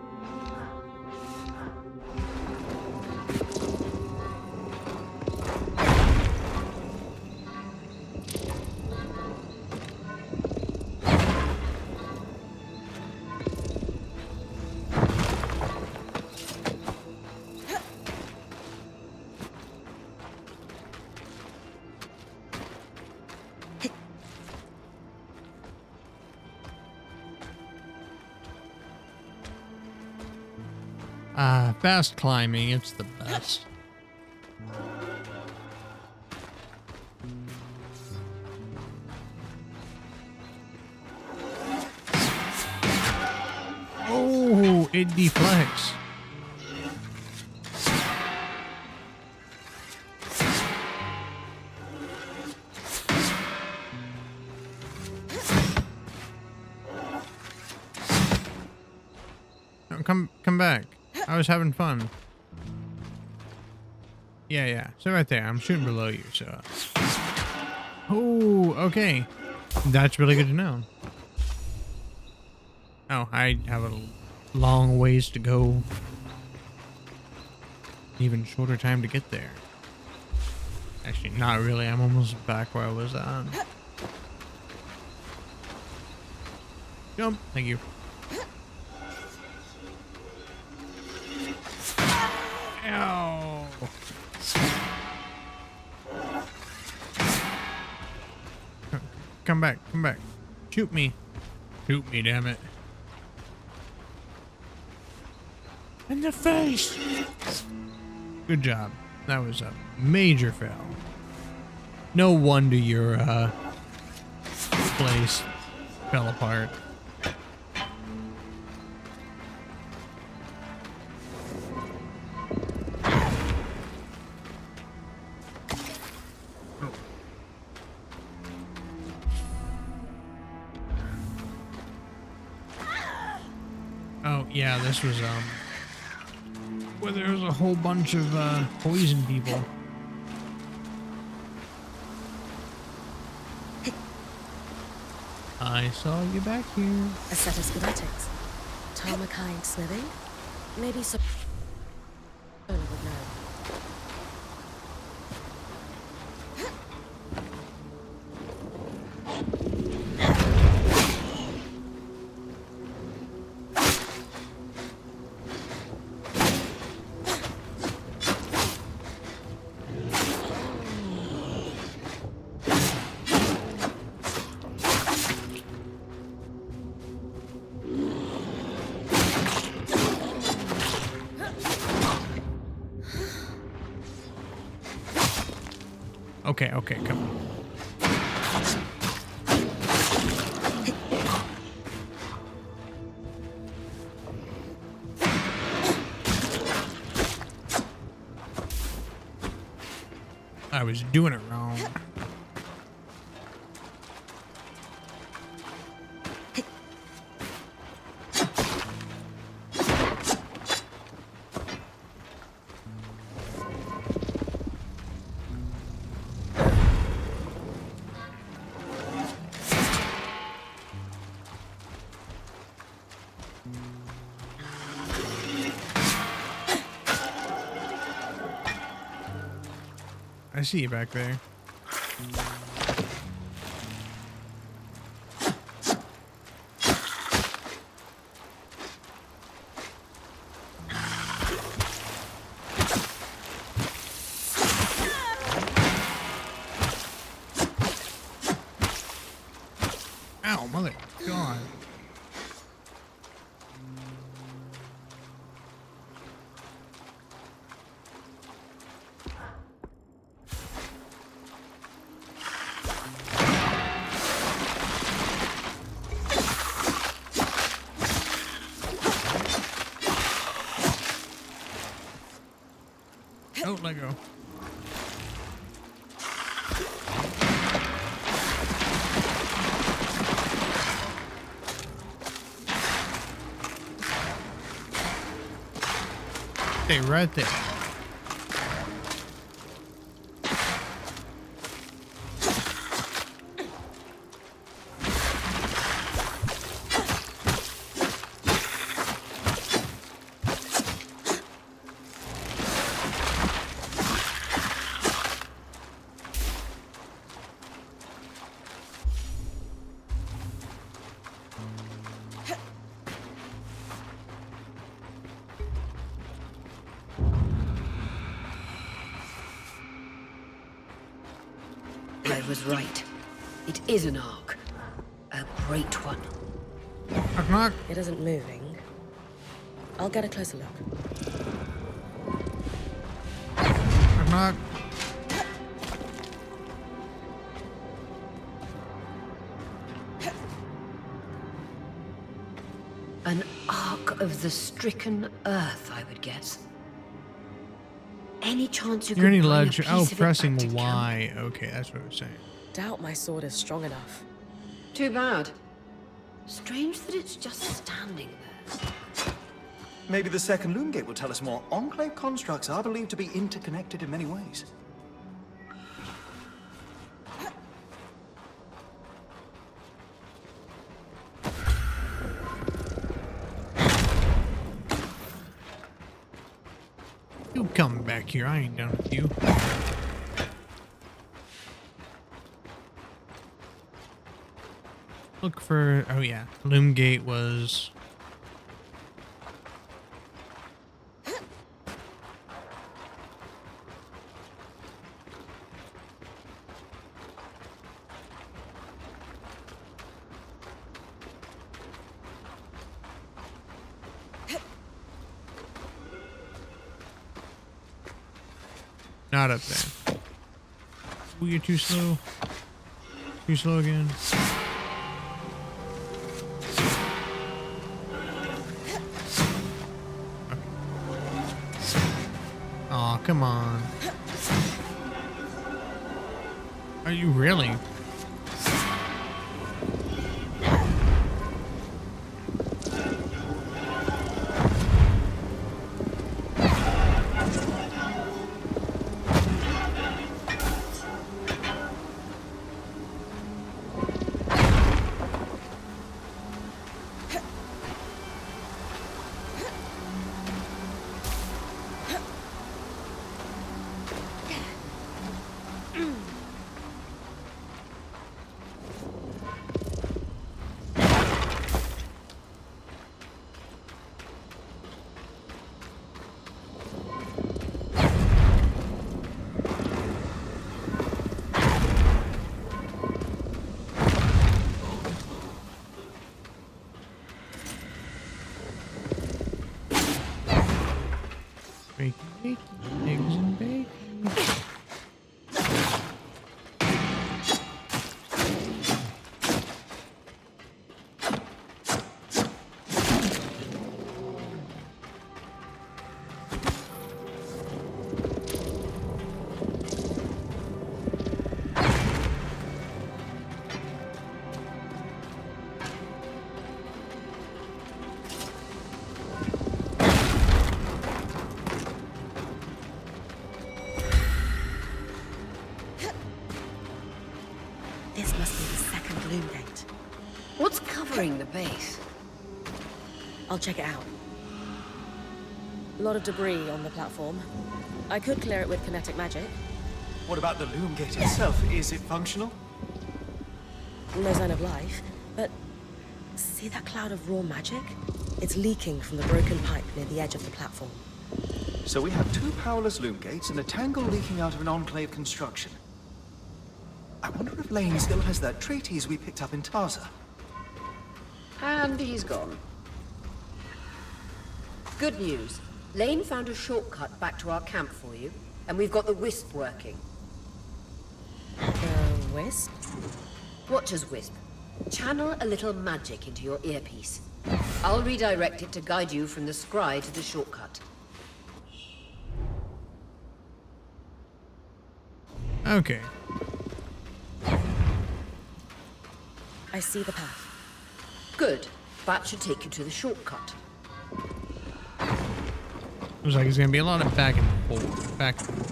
[SPEAKER 1] Fast climbing, it's the best. It deflects. No, come back. I was having fun. Yeah. So right there, I'm shooting below you, so. Oh, okay. That's really good to know. Oh, I have a long ways to go. Even shorter time to get there. Actually, not really. I'm almost back where I was at. Jump. Thank you. Ow. Come back. Shoot me. Shoot me, damn it. In the face. Good job. That was a major fail. No wonder your place fell apart. Oh yeah, this was where there was a whole bunch of poison people. I saw you back here.
[SPEAKER 2] A set of schematics. Tarmakind smithing? Maybe some... Solar would know.
[SPEAKER 1] Okay, come on. I was doing it wrong. I see you back there. Ow, mother God. Oh, let go. Stay right there.
[SPEAKER 4] I was right. It is an ark. A great one.
[SPEAKER 1] Knock, knock.
[SPEAKER 2] It isn't moving. I'll get a closer look.
[SPEAKER 1] Knock, knock.
[SPEAKER 4] An ark Mark of the stricken earth, I would guess. Any chance you
[SPEAKER 1] You're
[SPEAKER 4] could
[SPEAKER 1] any
[SPEAKER 4] bring a
[SPEAKER 1] ledge.
[SPEAKER 4] piece
[SPEAKER 1] Oh,
[SPEAKER 4] of it
[SPEAKER 1] pressing
[SPEAKER 4] back to camp?
[SPEAKER 1] Y. Okay, that's what I was saying.
[SPEAKER 2] Doubt my sword is strong enough.
[SPEAKER 4] Too bad. Strange that it's just standing there.
[SPEAKER 3] Maybe the second loom gate will tell us more. Enclave constructs are believed to be interconnected in many ways.
[SPEAKER 1] You come back here. I ain't done with you. Look for... Oh, yeah. Loom gate was... not up there. Oh, you're too slow. Too slow again. Aw, come on. Are you really? Bacon, bacon, eggs and bacon.
[SPEAKER 2] This must be the second loom gate.
[SPEAKER 4] What's covering the base?
[SPEAKER 2] I'll check it out. A lot of debris on the platform. I could clear it with kinetic magic.
[SPEAKER 3] What about the loom gate itself? Is it functional?
[SPEAKER 2] No sign of life, but see that cloud of raw magic? It's leaking from the broken pipe near the edge of the platform.
[SPEAKER 3] So we have two powerless loom gates and a tangle leaking out of an enclave construction. I wonder if Lane still has that treatise we picked up in Taza.
[SPEAKER 4] And he's gone. Good news. Lane found a shortcut back to our camp for you, and we've got the wisp working.
[SPEAKER 2] The wisp?
[SPEAKER 4] Watcher's wisp. Channel a little magic into your earpiece. I'll redirect it to guide you from the scry to the shortcut.
[SPEAKER 1] Okay.
[SPEAKER 2] I see the path.
[SPEAKER 4] Good. That should take you to the shortcut.
[SPEAKER 1] Looks like it's gonna be a lot of back and forth. Back and forth.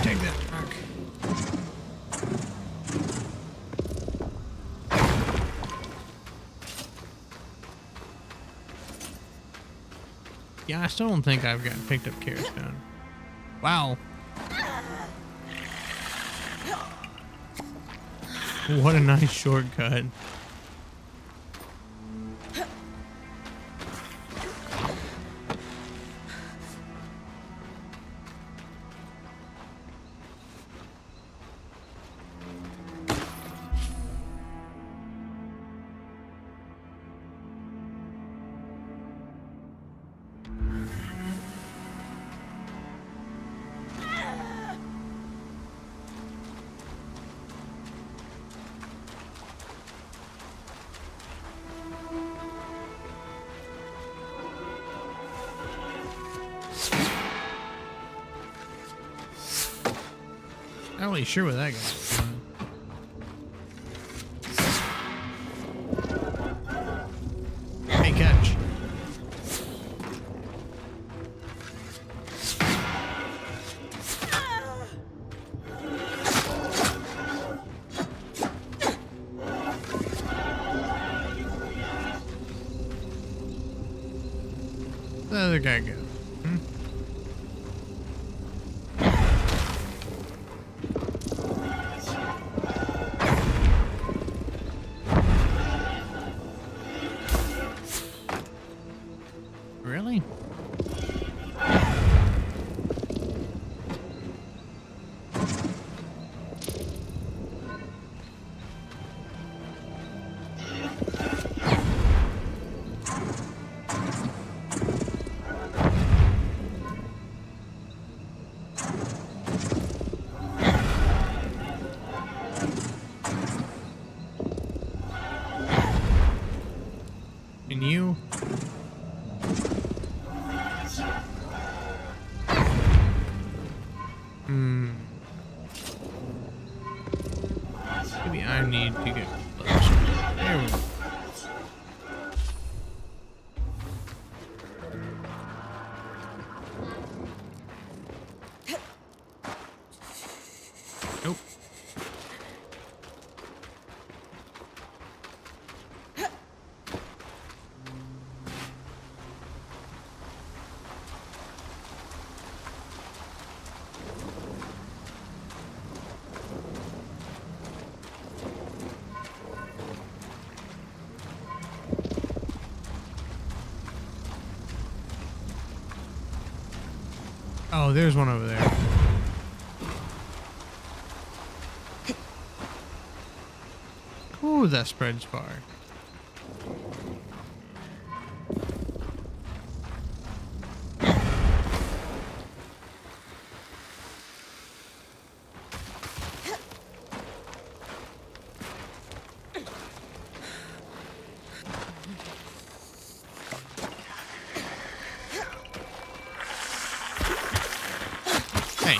[SPEAKER 1] Take that back. Yeah, I still don't think I've gotten picked up Carestone. Wow. What a nice shortcut. Not really sure what that guy's doing. Hey, catch. The other guy go. Really? And you? Maybe I need to get closer. There we go. Nope. Oh, there's one over there. Ooh, that spreads far. Hey.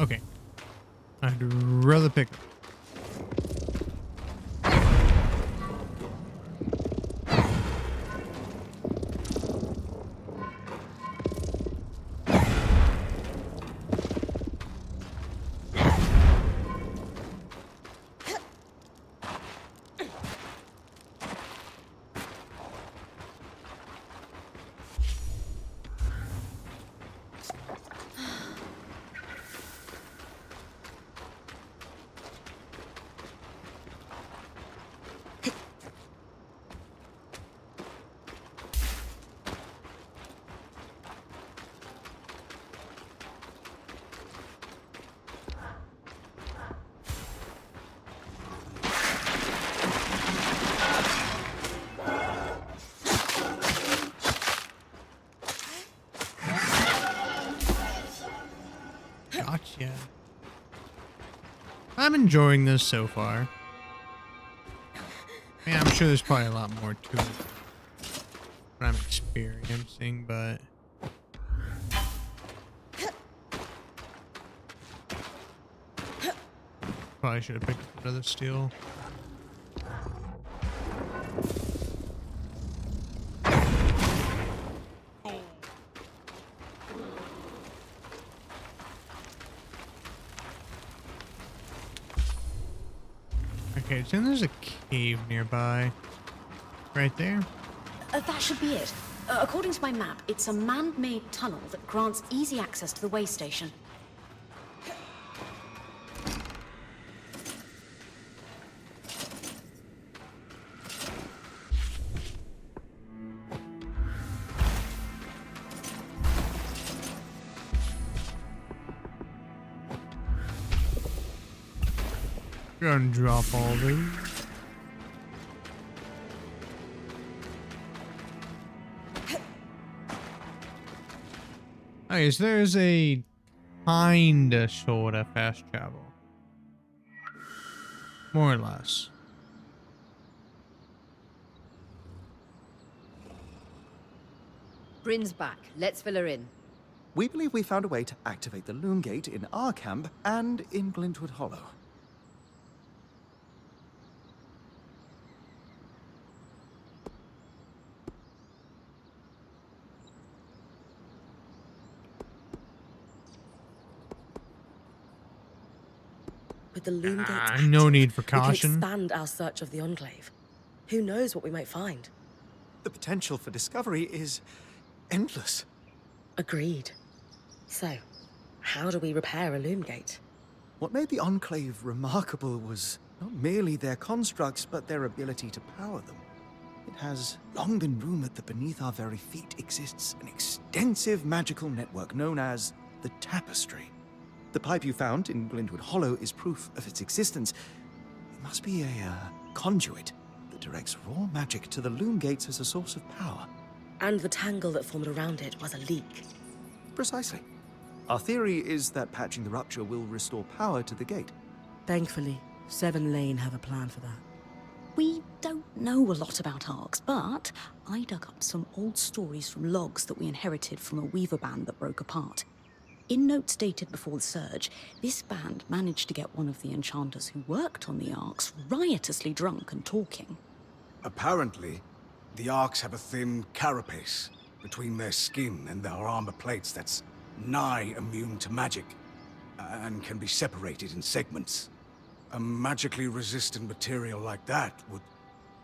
[SPEAKER 1] Okay. I'd rather pick. Gotcha. I'm enjoying this so far. Yeah, I'm sure there's probably a lot more to it what I'm experiencing, but probably should have picked up another steel. Okay, so there's a cave nearby. Right there.
[SPEAKER 9] That should be it. According to my map, it's a man-made tunnel that grants easy access to the way station.
[SPEAKER 1] Gonna drop all these. Okay, so there's a kinda sorta fast travel. More or less.
[SPEAKER 4] Bryn's back. Let's fill her in.
[SPEAKER 3] We believe we found a way to activate the Loom Gate in our camp and in Glintwood Hollow.
[SPEAKER 2] With the Loom Gate
[SPEAKER 1] No
[SPEAKER 2] active,
[SPEAKER 1] need for
[SPEAKER 2] we can
[SPEAKER 1] caution.
[SPEAKER 2] expand our search of the Enclave. Who knows what we might find?
[SPEAKER 3] The potential for discovery is endless.
[SPEAKER 2] Agreed. So, how do we repair a Loom Gate?
[SPEAKER 3] What made the Enclave remarkable was not merely their constructs, but their ability to power them. It has long been rumored that beneath our very feet exists an extensive magical network known as the Tapestry. The pipe you found in Glintwood Hollow is proof of its existence. It must be a conduit that directs raw magic to the Loom Gates as a source of power.
[SPEAKER 2] And the tangle that formed around it was a leak.
[SPEAKER 3] Precisely. Our theory is that patching the rupture will restore power to the gate.
[SPEAKER 7] Thankfully, Seven Lane have a plan for that.
[SPEAKER 9] We don't know a lot about arcs, but I dug up some old stories from logs that we inherited from a weaver band that broke apart. In notes dated before the surge, this band managed to get one of the enchanters who worked on the arcs riotously drunk and talking.
[SPEAKER 8] Apparently, the Arks have a thin carapace between their skin and their armor plates that's nigh immune to magic, and can be separated in segments. A magically resistant material like that would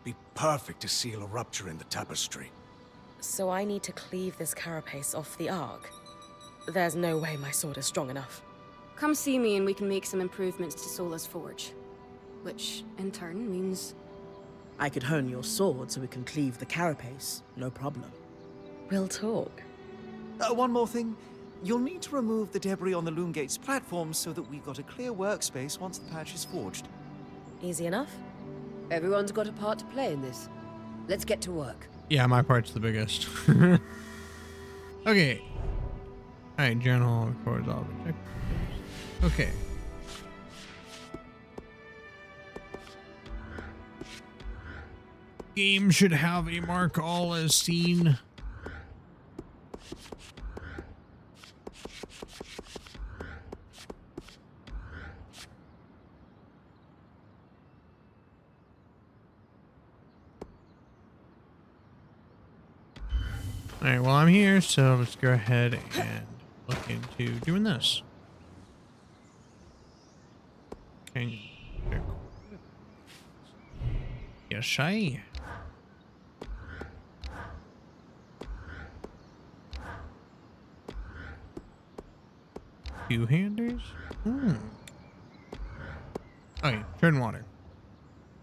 [SPEAKER 8] be perfect to seal a rupture in the tapestry.
[SPEAKER 2] So I need to cleave this carapace off the Ark. There's no way my sword is strong enough.
[SPEAKER 5] Come see me and we can make some improvements to Sola's forge. Which, in turn, means...
[SPEAKER 7] I could hone your sword so we can cleave the carapace, no problem.
[SPEAKER 2] We'll talk.
[SPEAKER 3] One more thing. You'll need to remove the debris on the Loom Gate's platform so that we've got a clear workspace once the patch is forged.
[SPEAKER 2] Easy enough?
[SPEAKER 4] Everyone's got a part to play in this. Let's get to work.
[SPEAKER 1] Yeah, my part's the biggest. Okay. Alright, journal records all objectives. Okay. Game should have a mark all as seen. Alright, well I'm here, so let's go ahead and look into doing this. Okay. Yes, I. Two-handers? Okay, turn water.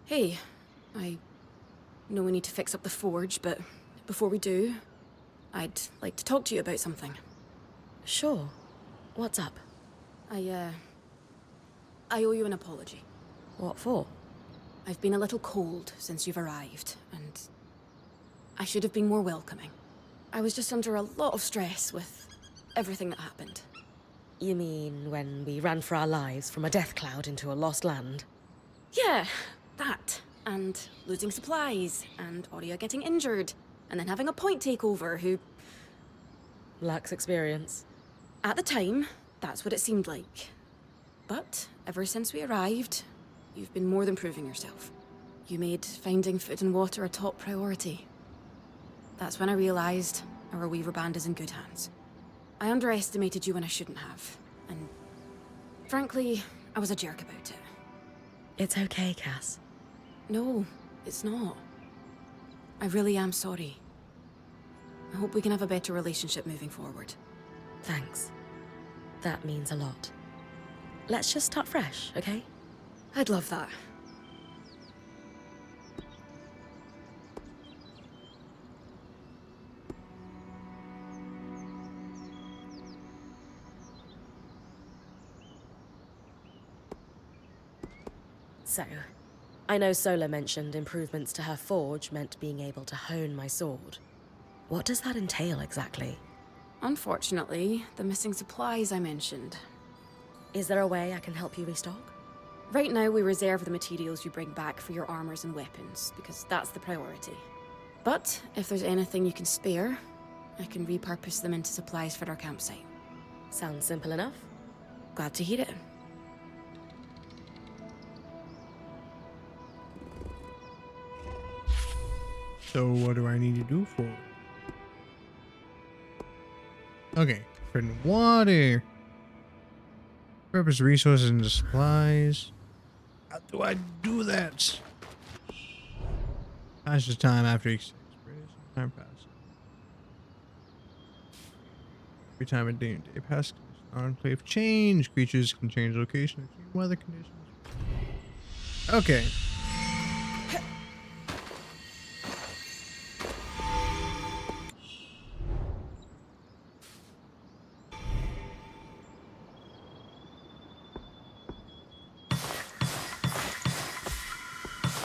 [SPEAKER 5] Hey, I know we need to fix up the forge, but before we do, I'd like to talk to you about something.
[SPEAKER 2] Sure. What's up?
[SPEAKER 5] I owe you an apology.
[SPEAKER 2] What for?
[SPEAKER 5] I've been a little cold since you've arrived, and I should have been more welcoming. I was just under a lot of stress with everything that happened.
[SPEAKER 2] You mean when we ran for our lives from a death cloud into a lost land?
[SPEAKER 5] Yeah, that. And losing supplies, and Aurea getting injured, and then having a point takeover who...
[SPEAKER 2] Lacks experience.
[SPEAKER 5] At the time, that's what it seemed like. But ever since we arrived, you've been more than proving yourself. You made finding food and water a top priority. That's when I realized our Weaver Band is in good hands. I underestimated you when I shouldn't have, and frankly, I was a jerk about it.
[SPEAKER 2] It's okay, Cass.
[SPEAKER 5] No, it's not. I really am sorry. I hope we can have a better relationship moving forward.
[SPEAKER 2] Thanks. That means a lot. Let's just start fresh, okay?
[SPEAKER 5] I'd love that.
[SPEAKER 2] So, I know Sola mentioned improvements to her forge meant being able to hone my sword. What does that entail exactly?
[SPEAKER 5] Unfortunately, the missing supplies I mentioned.
[SPEAKER 2] Is there a way I can help you restock?
[SPEAKER 5] Right now, we reserve the materials you bring back for your armors and weapons, because that's the priority. But if there's anything you can spare, I can repurpose them into supplies for our campsite.
[SPEAKER 2] Sounds simple enough.
[SPEAKER 5] Glad to hear it.
[SPEAKER 1] So what do I need to do for it? Okay, putting water. Purpose resources and supplies. How do I do that? Pass the time after expiration. Time pass. Every time a day passes, enclave change. Creatures can change location, change weather conditions. Okay.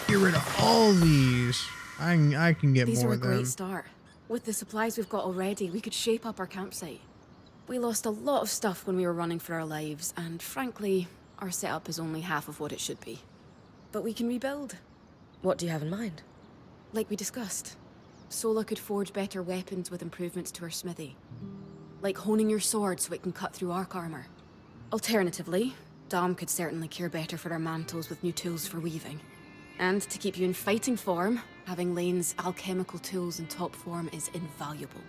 [SPEAKER 1] Get rid of all these. I can get
[SPEAKER 5] These
[SPEAKER 1] more
[SPEAKER 5] are a
[SPEAKER 1] of them.
[SPEAKER 5] great start. With the supplies we've got already, we could shape up our campsite. We lost a lot of stuff when we were running for our lives, and frankly, our setup is only half of what it should be. But we can rebuild.
[SPEAKER 2] What do you have in mind?
[SPEAKER 5] Like we discussed, Sola could forge better weapons with improvements to her smithy. Like honing your sword so it can cut through arc armor. Alternatively, Dom could certainly cure better for our mantles with new tools for weaving. And to keep you in fighting form, having Lane's alchemical tools in top form is invaluable.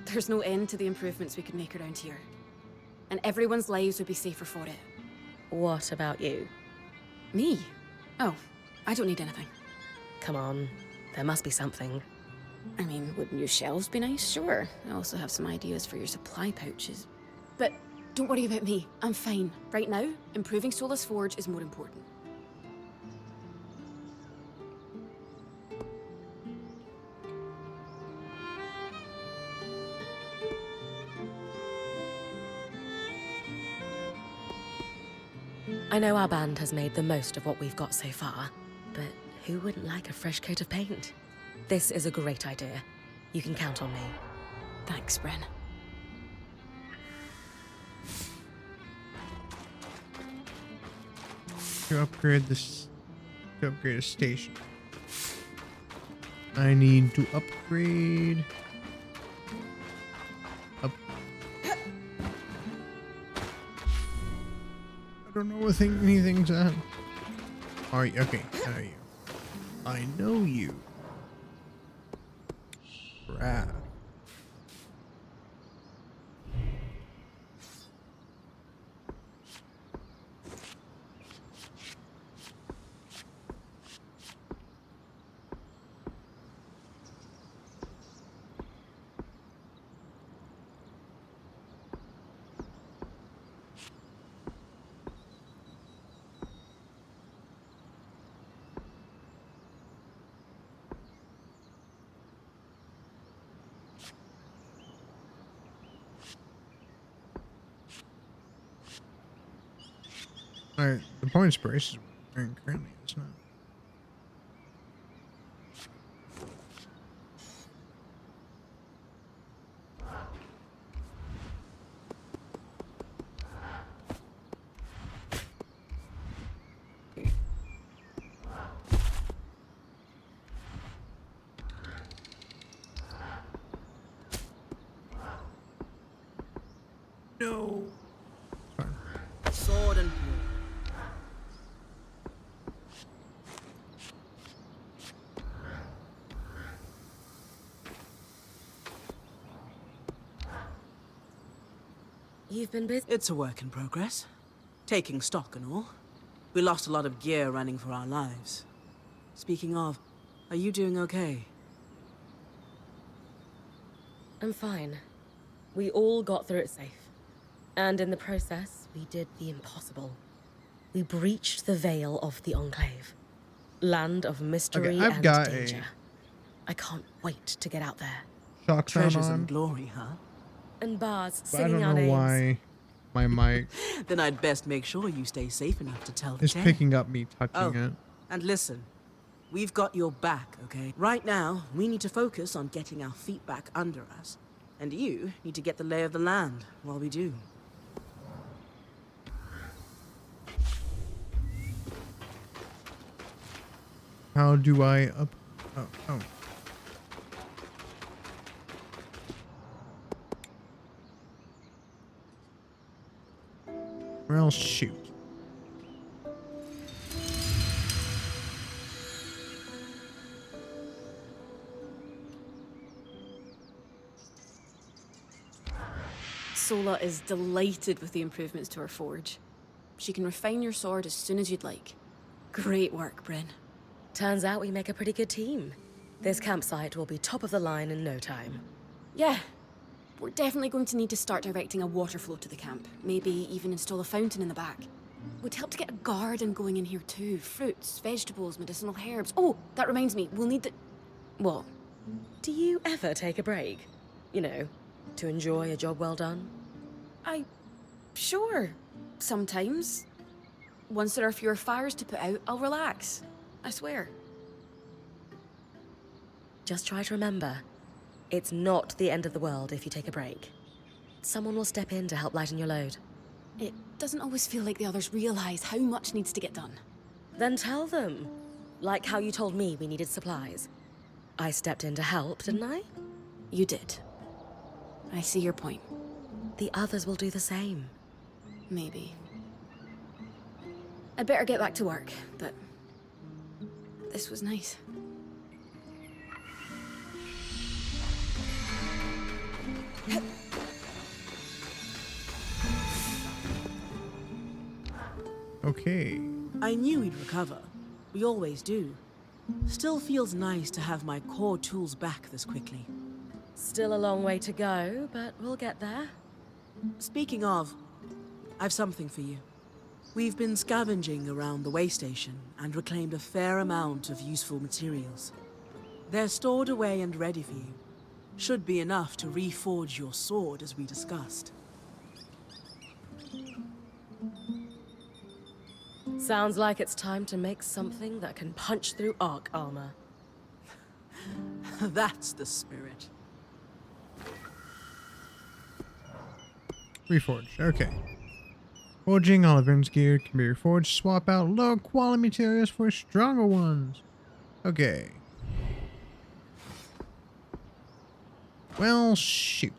[SPEAKER 5] There's no end to the improvements we could make around here. And everyone's lives would be safer for it.
[SPEAKER 2] What about you?
[SPEAKER 5] Me? Oh, I don't need anything.
[SPEAKER 2] Come on, there must be something.
[SPEAKER 5] I mean, would new shelves be nice? Sure. I also have some ideas for your supply pouches. But don't worry about me. I'm fine. Right now, improving Sola's forge is more important.
[SPEAKER 2] I know our band has made the most of what we've got so far, but who wouldn't like a fresh coat of paint? This is a great idea. You can count on me.
[SPEAKER 5] Thanks, Bren.
[SPEAKER 1] To upgrade this, to upgrade a station, I need to upgrade. I don't know what anything's at. Are you okay? I know you. I know you. Crap. Alright, the point spiration is wearing currently, it's not. No.
[SPEAKER 7] Sword and board.
[SPEAKER 2] You've been busy.
[SPEAKER 7] It's a work in progress. Taking stock and all. We lost a lot of gear running for our lives. Speaking of, are you doing okay?
[SPEAKER 2] I'm fine. We all got through it safe. And in the process, we did the impossible. We breached the veil of the Enclave. Land of mystery
[SPEAKER 1] Okay, I've
[SPEAKER 2] and
[SPEAKER 1] got
[SPEAKER 2] danger. I can't wait to get out there.
[SPEAKER 1] Shock sound
[SPEAKER 7] Treasures
[SPEAKER 1] on,
[SPEAKER 7] and glory, huh?
[SPEAKER 2] And bars
[SPEAKER 1] but I
[SPEAKER 2] singing
[SPEAKER 1] don't
[SPEAKER 2] our
[SPEAKER 1] know
[SPEAKER 2] names.
[SPEAKER 1] why. My mic
[SPEAKER 7] Then I'd best make sure you stay safe enough to tell the
[SPEAKER 1] is
[SPEAKER 7] tale.
[SPEAKER 1] picking up me touching
[SPEAKER 7] Oh,
[SPEAKER 1] it.
[SPEAKER 7] and listen, we've got your back, okay? Right now, we need to focus on getting our feet back under us. And you need to get the lay of the land while we do.
[SPEAKER 1] How do I up? Oh, oh. Well, shoot.
[SPEAKER 5] Sola is delighted with the improvements to her forge. She can refine your sword as soon as you'd like. Great work, Bryn.
[SPEAKER 2] Turns out we make a pretty good team. This campsite will be top of the line in no time.
[SPEAKER 5] Yeah, we're definitely going to need to start directing a water flow to the camp. Maybe even install a fountain in the back. Would help to get a garden going in here too. Fruits, vegetables, medicinal herbs. Oh, that reminds me, we'll need the... What?
[SPEAKER 2] Do you ever take a break? You know, to enjoy a job well done?
[SPEAKER 5] Sure. Sometimes. Once there are fewer fires to put out, I'll relax. I swear.
[SPEAKER 2] Just try to remember, it's not the end of the world if you take a break. Someone will step in to help lighten your load.
[SPEAKER 5] It doesn't always feel like the others realize how much needs to get done.
[SPEAKER 2] Then tell them. Like how you told me we needed supplies. I stepped in to help, didn't I?
[SPEAKER 5] You did. I see your point.
[SPEAKER 2] The others will do the same.
[SPEAKER 5] Maybe. I'd better get back to work, but... this was nice.
[SPEAKER 1] Okay.
[SPEAKER 7] I knew we'd recover. We always do. Still feels nice to have my core tools back this quickly.
[SPEAKER 2] Still a long way to go, but we'll get there.
[SPEAKER 7] Speaking of, I've something for you. We've been scavenging around the way station and reclaimed a fair amount of useful materials. They're stored away and ready for you. Should be enough to reforge your sword as we discussed.
[SPEAKER 2] Sounds like it's time to make something that can punch through arc armor.
[SPEAKER 7] That's the spirit.
[SPEAKER 1] Reforged. Okay. Forging all of Ern's gear can be reforged. Swap out low quality materials for stronger ones. Okay. Well, shoot.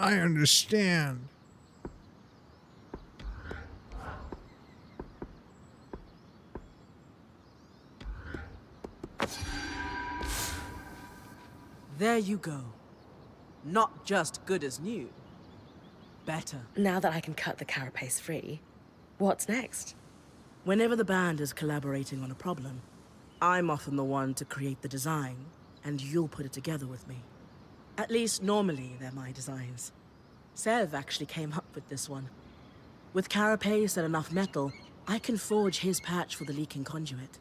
[SPEAKER 1] I understand.
[SPEAKER 7] There you go. Not just good as new. Better.
[SPEAKER 2] Now that I can cut the carapace free, what's next?
[SPEAKER 10] Whenever the band is collaborating on a problem, I'm often the one to create the design, and you'll put it together with me. At least, normally, they're my designs. Sev actually came up with this one. With carapace and enough metal, I can forge his patch for the leaking conduit.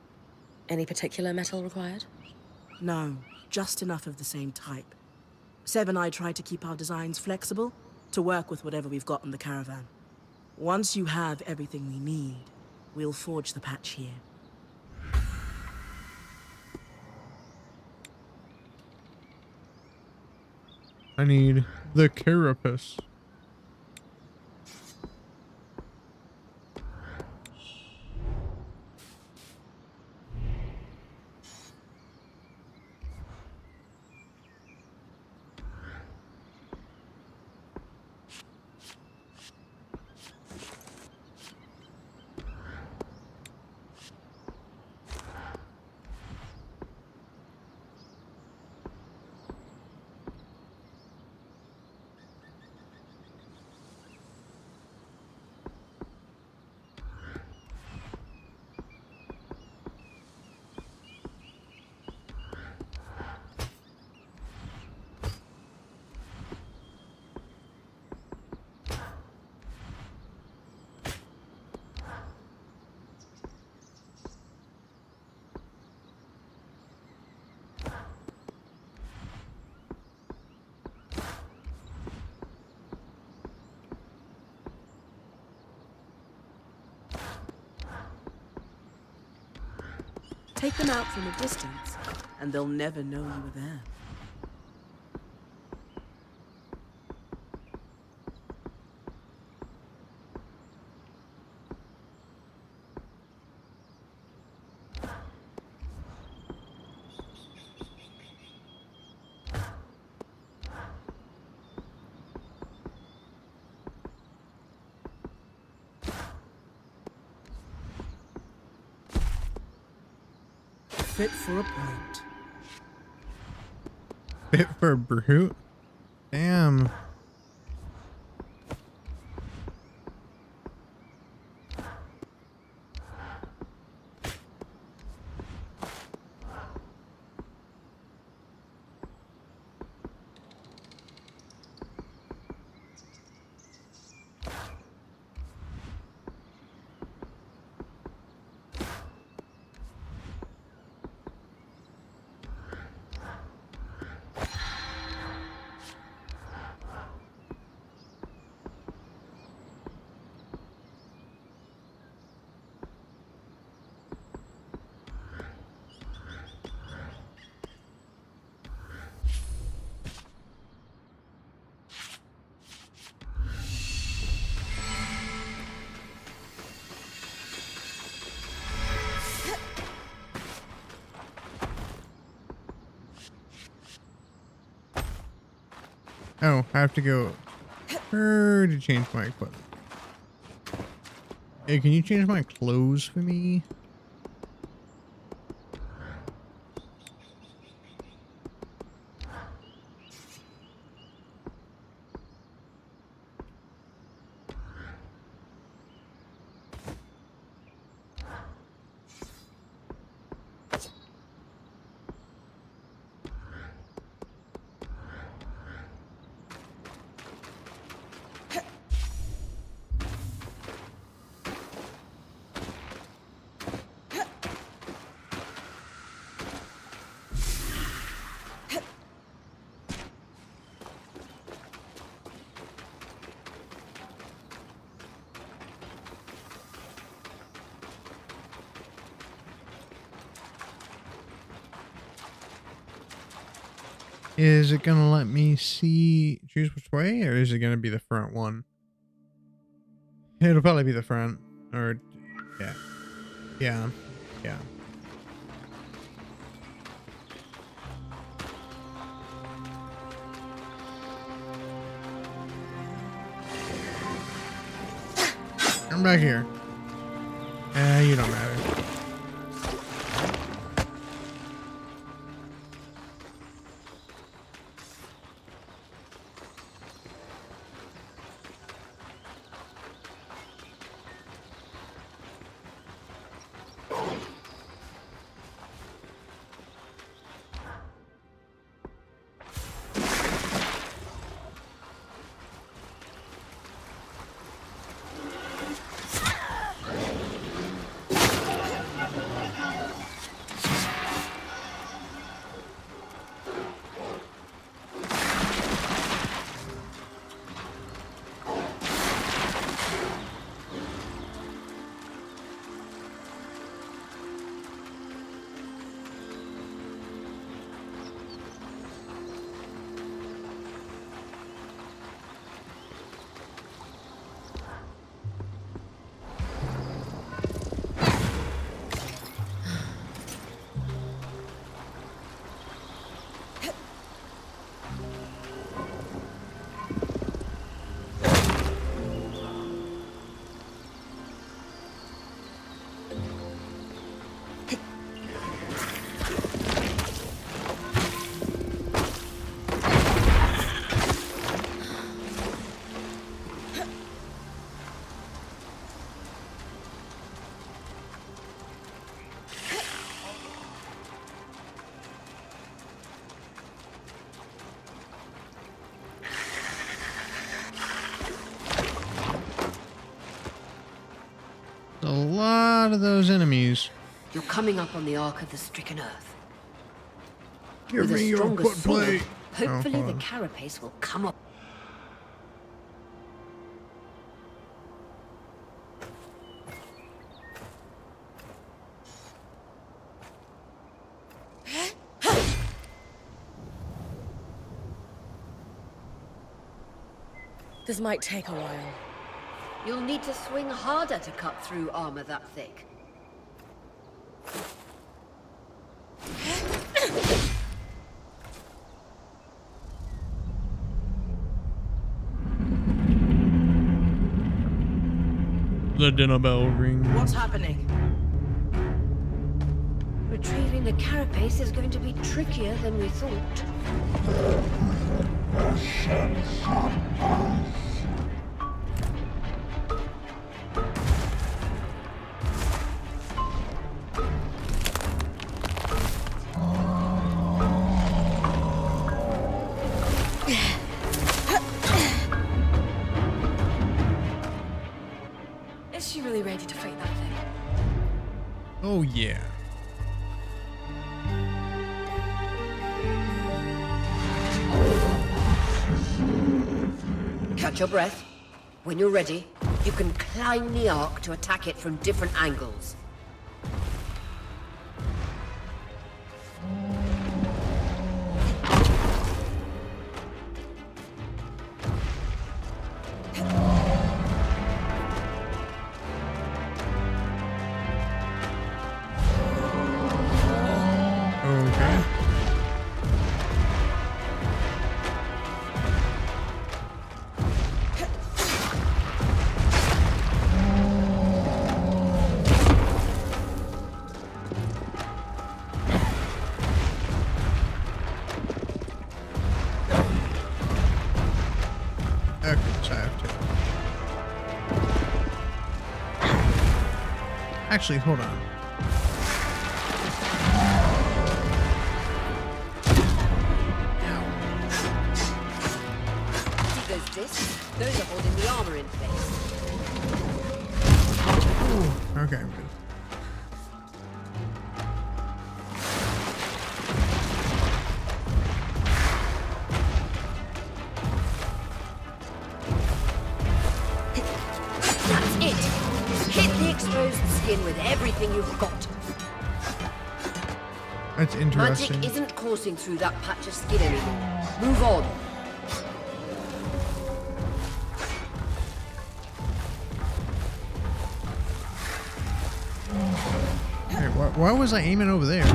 [SPEAKER 2] Any particular metal required?
[SPEAKER 10] No, just enough of the same type. Sev and I try to keep our designs flexible, to work with whatever we've got in the caravan. Once you have everything we need, we'll forge the patch here.
[SPEAKER 1] I need the carapace.
[SPEAKER 7] Take them out from a distance, and they'll never know you were there. Fit for a point.
[SPEAKER 1] Fit for a brute? Damn. Oh, I have to go to change my equipment. Hey, can you change my clothes for me? Is it gonna let me choose which way, or is it gonna be the front one? It'll probably be the front, or yeah, yeah, yeah. Come back here. You don't matter. A lot of those enemies.
[SPEAKER 4] You're coming up on the Ark of the Stricken Earth.
[SPEAKER 1] Give
[SPEAKER 4] With a
[SPEAKER 1] me your
[SPEAKER 4] stronger
[SPEAKER 1] foot
[SPEAKER 4] sword,
[SPEAKER 1] plate.
[SPEAKER 4] hopefully
[SPEAKER 1] hold
[SPEAKER 4] the
[SPEAKER 1] on.
[SPEAKER 4] carapace will come up.
[SPEAKER 2] This might take a while.
[SPEAKER 4] You'll need to swing harder to cut through armor that thick.
[SPEAKER 1] The dinner bell rings.
[SPEAKER 10] What's happening?
[SPEAKER 4] Retrieving the carapace is going to be trickier than we thought.
[SPEAKER 5] Is she really ready to fight that thing?
[SPEAKER 1] Oh yeah.
[SPEAKER 4] Catch your breath. When you're ready, you can climb the arc to attack it from different angles.
[SPEAKER 1] Okay. Okay, so I have to. Actually, hold on.
[SPEAKER 4] See those discs? Those are holding the armor in place.
[SPEAKER 1] Ooh, okay, I'm good.
[SPEAKER 4] That's it! Hit the exposed skin with everything you've got.
[SPEAKER 1] That's interesting.
[SPEAKER 4] Magic isn't coursing through that patch of skin anymore. Move on.
[SPEAKER 1] Hey, why was I aiming over there?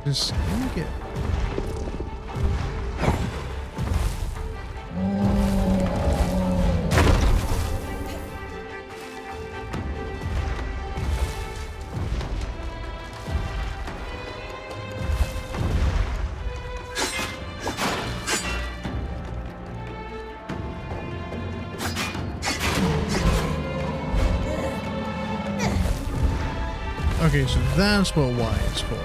[SPEAKER 1] Just make it. Okay, so that's what Y is for.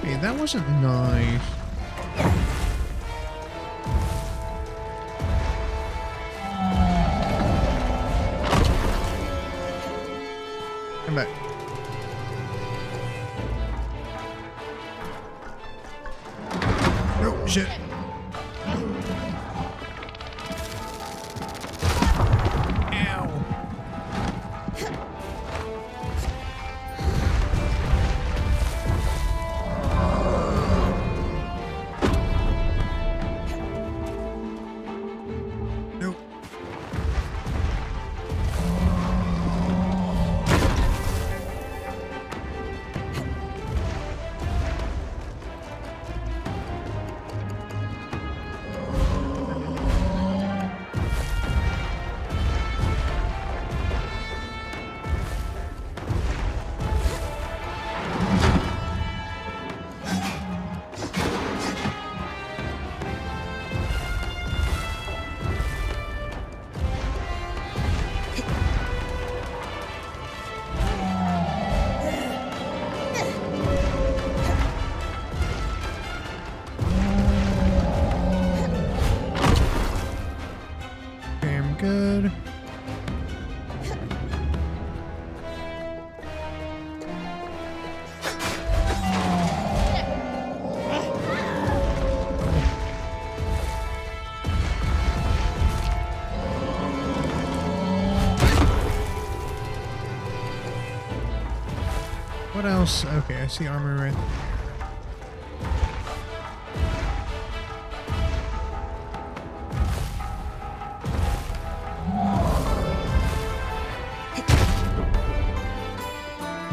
[SPEAKER 1] Hey, that wasn't nice. Come back. Oh, shit. Ow. Nope. else? Okay, I see armor right there.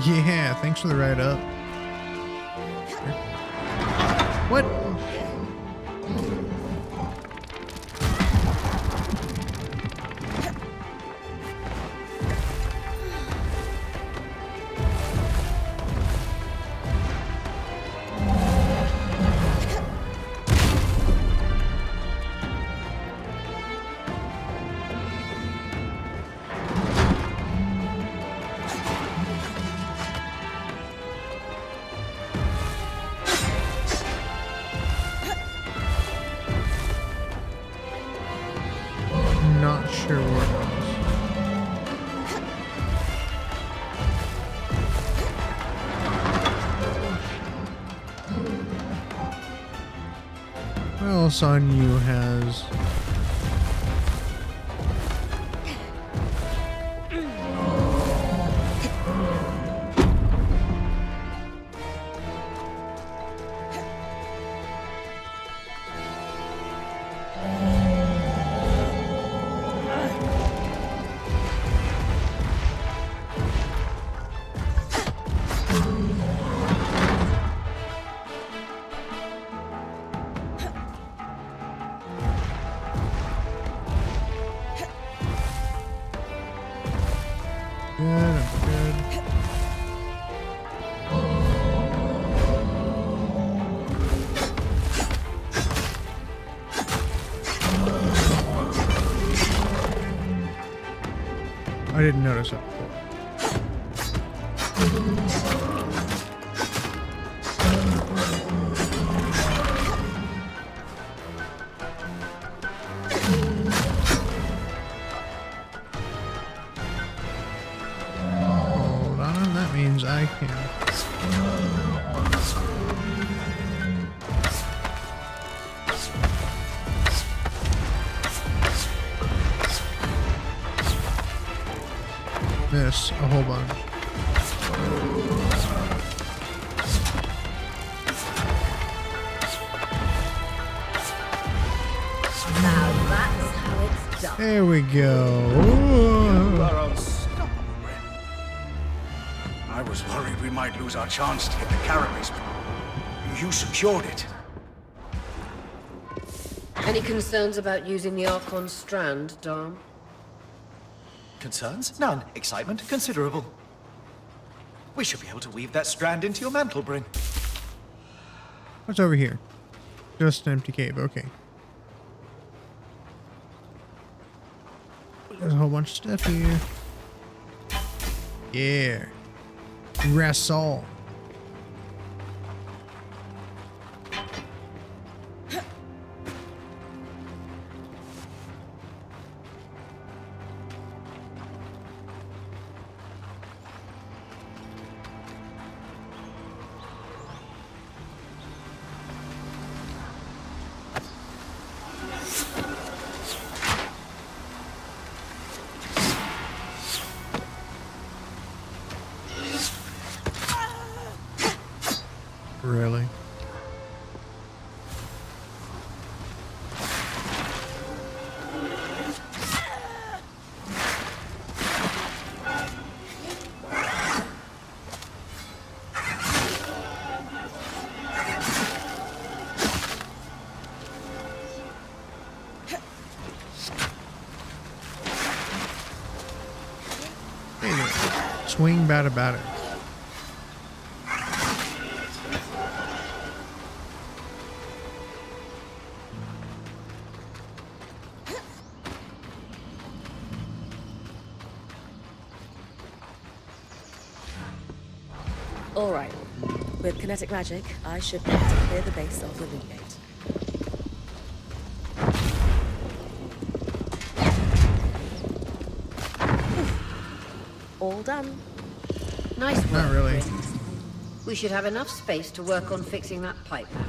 [SPEAKER 1] Yeah, thanks for the ride up. What? Not sure what else. What else on you has? Good, I'm good. I didn't notice that before. Hold on, that means I can. Miss a whole bunch.
[SPEAKER 4] Now that's how it's done.
[SPEAKER 1] There we
[SPEAKER 8] You
[SPEAKER 1] go.
[SPEAKER 8] are unstoppable, Ren. I was worried we might lose our chance to get the carapace, but you secured it.
[SPEAKER 4] Any concerns about using the Archon strand, Dom?
[SPEAKER 3] Concerns? None. Excitement? Considerable. We should be able to weave that strand into your mantle, Bryn.
[SPEAKER 1] What's over here? Just an empty cave. Okay. There's a whole bunch of stuff here. Yeah. Wrestle. Really? Anyway, swing batter batter.
[SPEAKER 2] All right. With kinetic magic, I should be able to clear the base of the loot gate. All done.
[SPEAKER 4] Nice work.
[SPEAKER 1] Not really.
[SPEAKER 4] Bryn. We should have enough space to work on fixing that pipe now.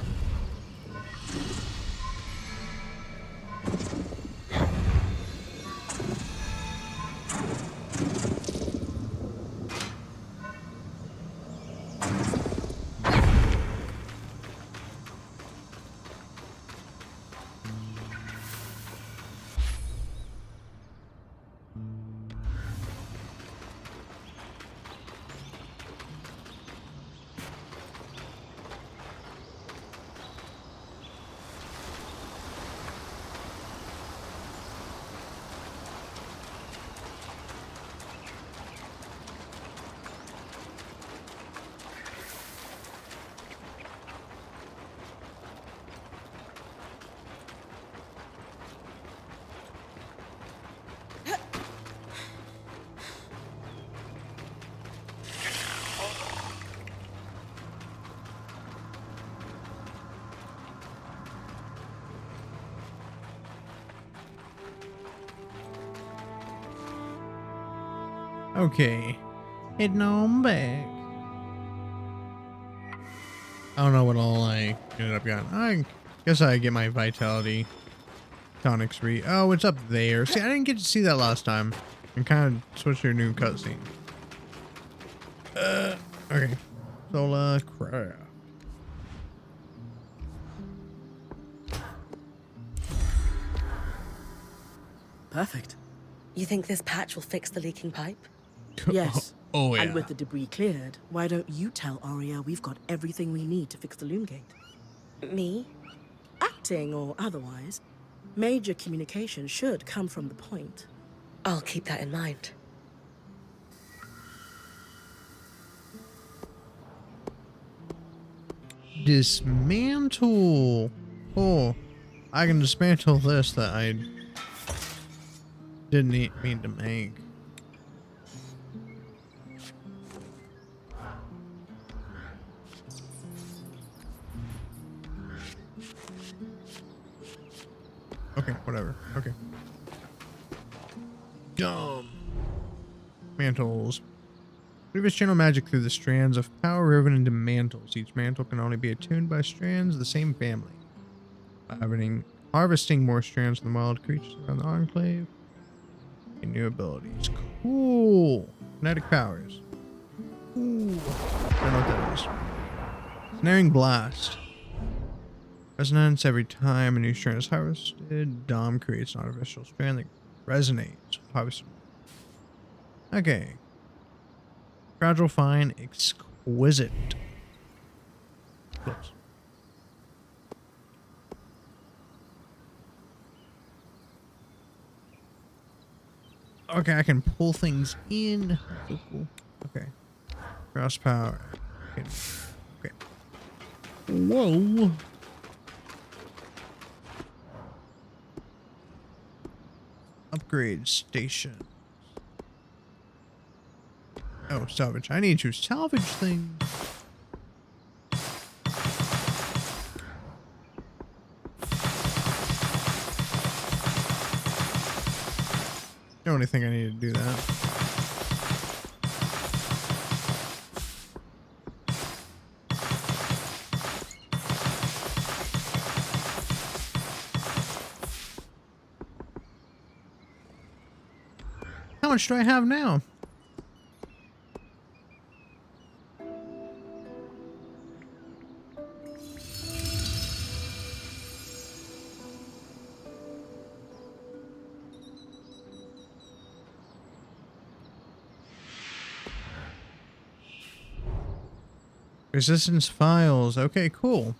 [SPEAKER 1] Okay. Heading on back. I don't know what all I ended up getting. I guess I get my vitality tonics oh, it's up there. See, I didn't get to see that last time. And kind of switch to a new cutscene. Okay. Solar craft.
[SPEAKER 10] Perfect.
[SPEAKER 2] You think this patch will fix the leaking pipe?
[SPEAKER 10] Yes.
[SPEAKER 1] Oh, yeah.
[SPEAKER 10] And with the debris cleared, why don't you tell Aria we've got everything we need to fix the loom gate?
[SPEAKER 2] Me?
[SPEAKER 10] Acting or otherwise, major communication should come from the point.
[SPEAKER 2] I'll keep that in mind.
[SPEAKER 1] Dismantle. Oh, I can dismantle this that I didn't mean to make. Okay, whatever. Okay. Dumb. Mantles. Previous channel magic through the strands of power riven into mantles. Each mantle can only be attuned by strands of the same family. By harvesting more strands from the wild creatures around the enclave. Gain new abilities. Cool. Kinetic powers. Ooh. I don't know what that is. Snaring blast. Resonance every time a new strand is harvested. Dom creates an artificial strand that resonates with harvested. Okay. Fragile, fine, exquisite. Close. Okay, I can pull things in. So cool. Okay. Cross power. Okay. Whoa. Upgrade station. Oh, salvage. I need to salvage things. I don't think I need to do that. How much do I have now? Resistance files. Okay, cool.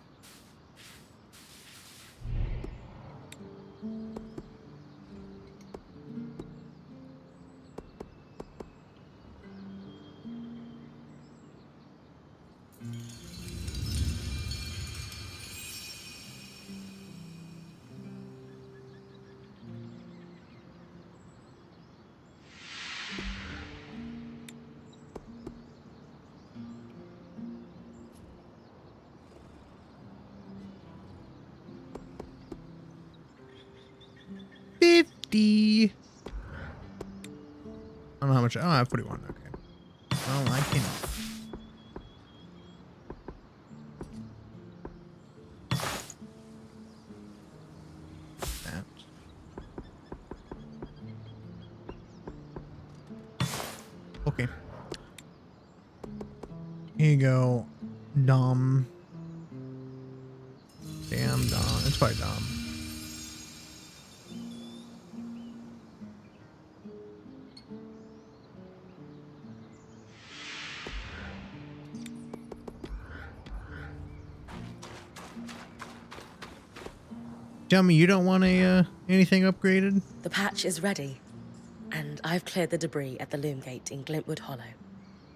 [SPEAKER 1] I don't know how much. Oh, I have 41. Okay. Well, I can. That. Okay. Here you go. Dom. Damn, Dom. It's probably Dom. Tell me you don't want anything upgraded?
[SPEAKER 2] The patch is ready, and I've cleared the debris at the loom gate in Glintwood Hollow.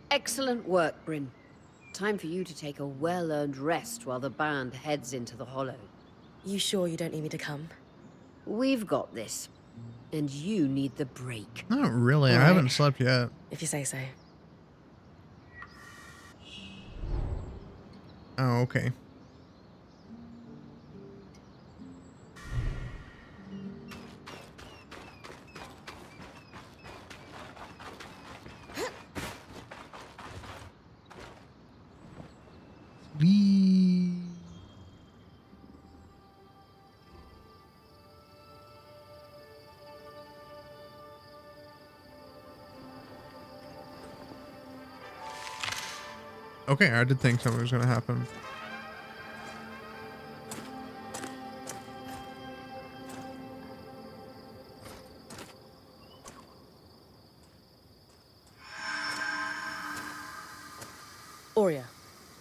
[SPEAKER 4] Excellent work, Bryn. Time for you to take a well-earned rest while the band heads into the Hollow.
[SPEAKER 2] You sure you don't need me to come?
[SPEAKER 4] We've got this. And you need the break.
[SPEAKER 1] Not really. I
[SPEAKER 2] Alright.
[SPEAKER 1] haven't slept yet.
[SPEAKER 2] If you say so.
[SPEAKER 1] Oh, okay. Okay, I did think something was going to happen.
[SPEAKER 2] Aurea,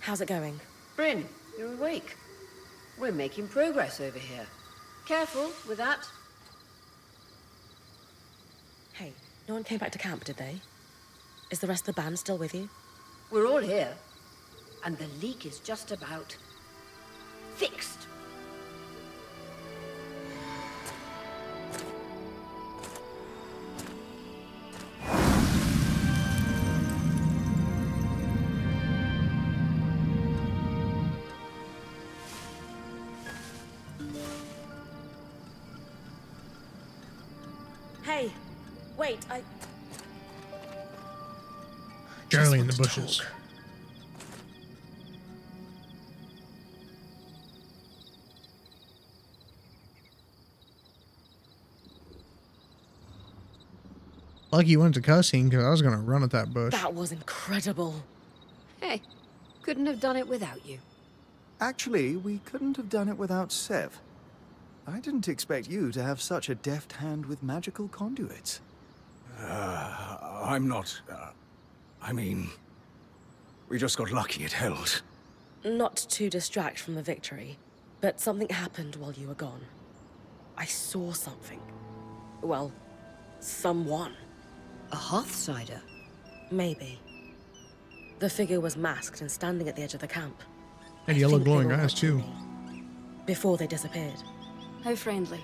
[SPEAKER 2] how's it going?
[SPEAKER 4] Bryn, you're awake. We're making progress over here. Careful with that.
[SPEAKER 2] Hey, no one came back to camp, did they? Is the rest of the band still with you?
[SPEAKER 4] We're all here. And the leak is just about fixed.
[SPEAKER 2] Hey, wait,
[SPEAKER 1] Charlie in
[SPEAKER 2] want
[SPEAKER 1] the
[SPEAKER 2] to
[SPEAKER 1] bushes.
[SPEAKER 2] talk.
[SPEAKER 1] Lucky you went to cussing, because I was going to run at that bush.
[SPEAKER 2] That was incredible.
[SPEAKER 4] Hey, couldn't have done it without you.
[SPEAKER 3] Actually, we couldn't have done it without Sev. I didn't expect you to have such a deft hand with magical conduits.
[SPEAKER 8] I'm not... I mean... We just got lucky it held.
[SPEAKER 2] Not to distract from the victory, but something happened while you were gone. I saw something. Well, someone.
[SPEAKER 4] A Hearthsider?
[SPEAKER 2] Maybe. The figure was masked and standing at the edge of the camp.
[SPEAKER 1] And
[SPEAKER 2] I
[SPEAKER 1] yellow
[SPEAKER 2] think they
[SPEAKER 1] glowing
[SPEAKER 2] were
[SPEAKER 1] eyes,
[SPEAKER 2] watching
[SPEAKER 1] too.
[SPEAKER 2] me. Before they disappeared.
[SPEAKER 5] How friendly.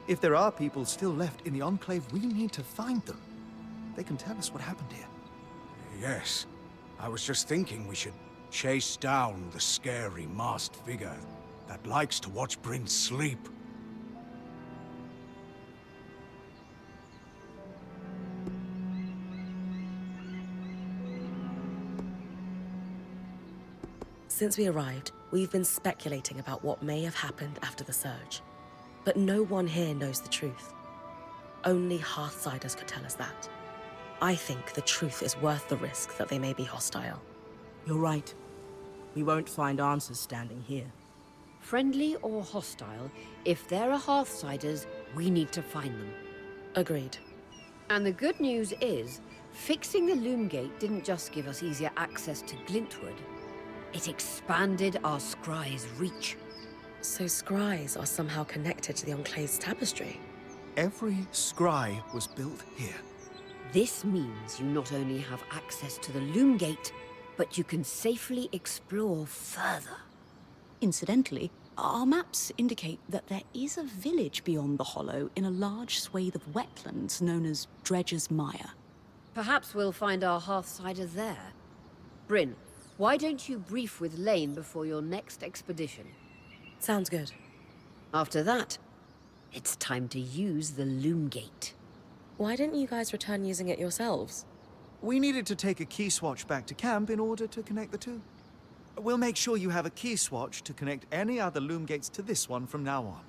[SPEAKER 3] If there are people still left in the Enclave, we need to find them. They can tell us what happened here.
[SPEAKER 8] Yes. I was just thinking we should chase down the scary masked figure that likes to watch Bryn sleep.
[SPEAKER 2] Since we arrived, we've been speculating about what may have happened after the surge. But no one here knows the truth. Only Hearthsiders could tell us that. I think the truth is worth the risk that they may be hostile.
[SPEAKER 10] You're right. We won't find answers standing here.
[SPEAKER 4] Friendly or hostile, if there are Hearthsiders, we need to find them.
[SPEAKER 2] Agreed.
[SPEAKER 4] And the good news is, fixing the Loom Gate didn't just give us easier access to Glintwood. It expanded our scry's reach.
[SPEAKER 2] So scries are somehow connected to the Enclave's tapestry?
[SPEAKER 3] Every scry was built here.
[SPEAKER 4] This means you not only have access to the Loom Gate, but you can safely explore further.
[SPEAKER 9] Incidentally, our maps indicate that there is a village beyond the hollow in a large swathe of wetlands known as Dredger's Mire.
[SPEAKER 4] Perhaps we'll find our Hearthsider there. Bryn, why don't you brief with Lane before your next expedition?
[SPEAKER 2] Sounds good.
[SPEAKER 4] After that, it's time to use the Loom Gate.
[SPEAKER 2] Why didn't you guys return using it yourselves?
[SPEAKER 3] We needed to take a key swatch back to camp in order to connect the two. We'll make sure you have a key swatch to connect any other loom gates to this one from now on.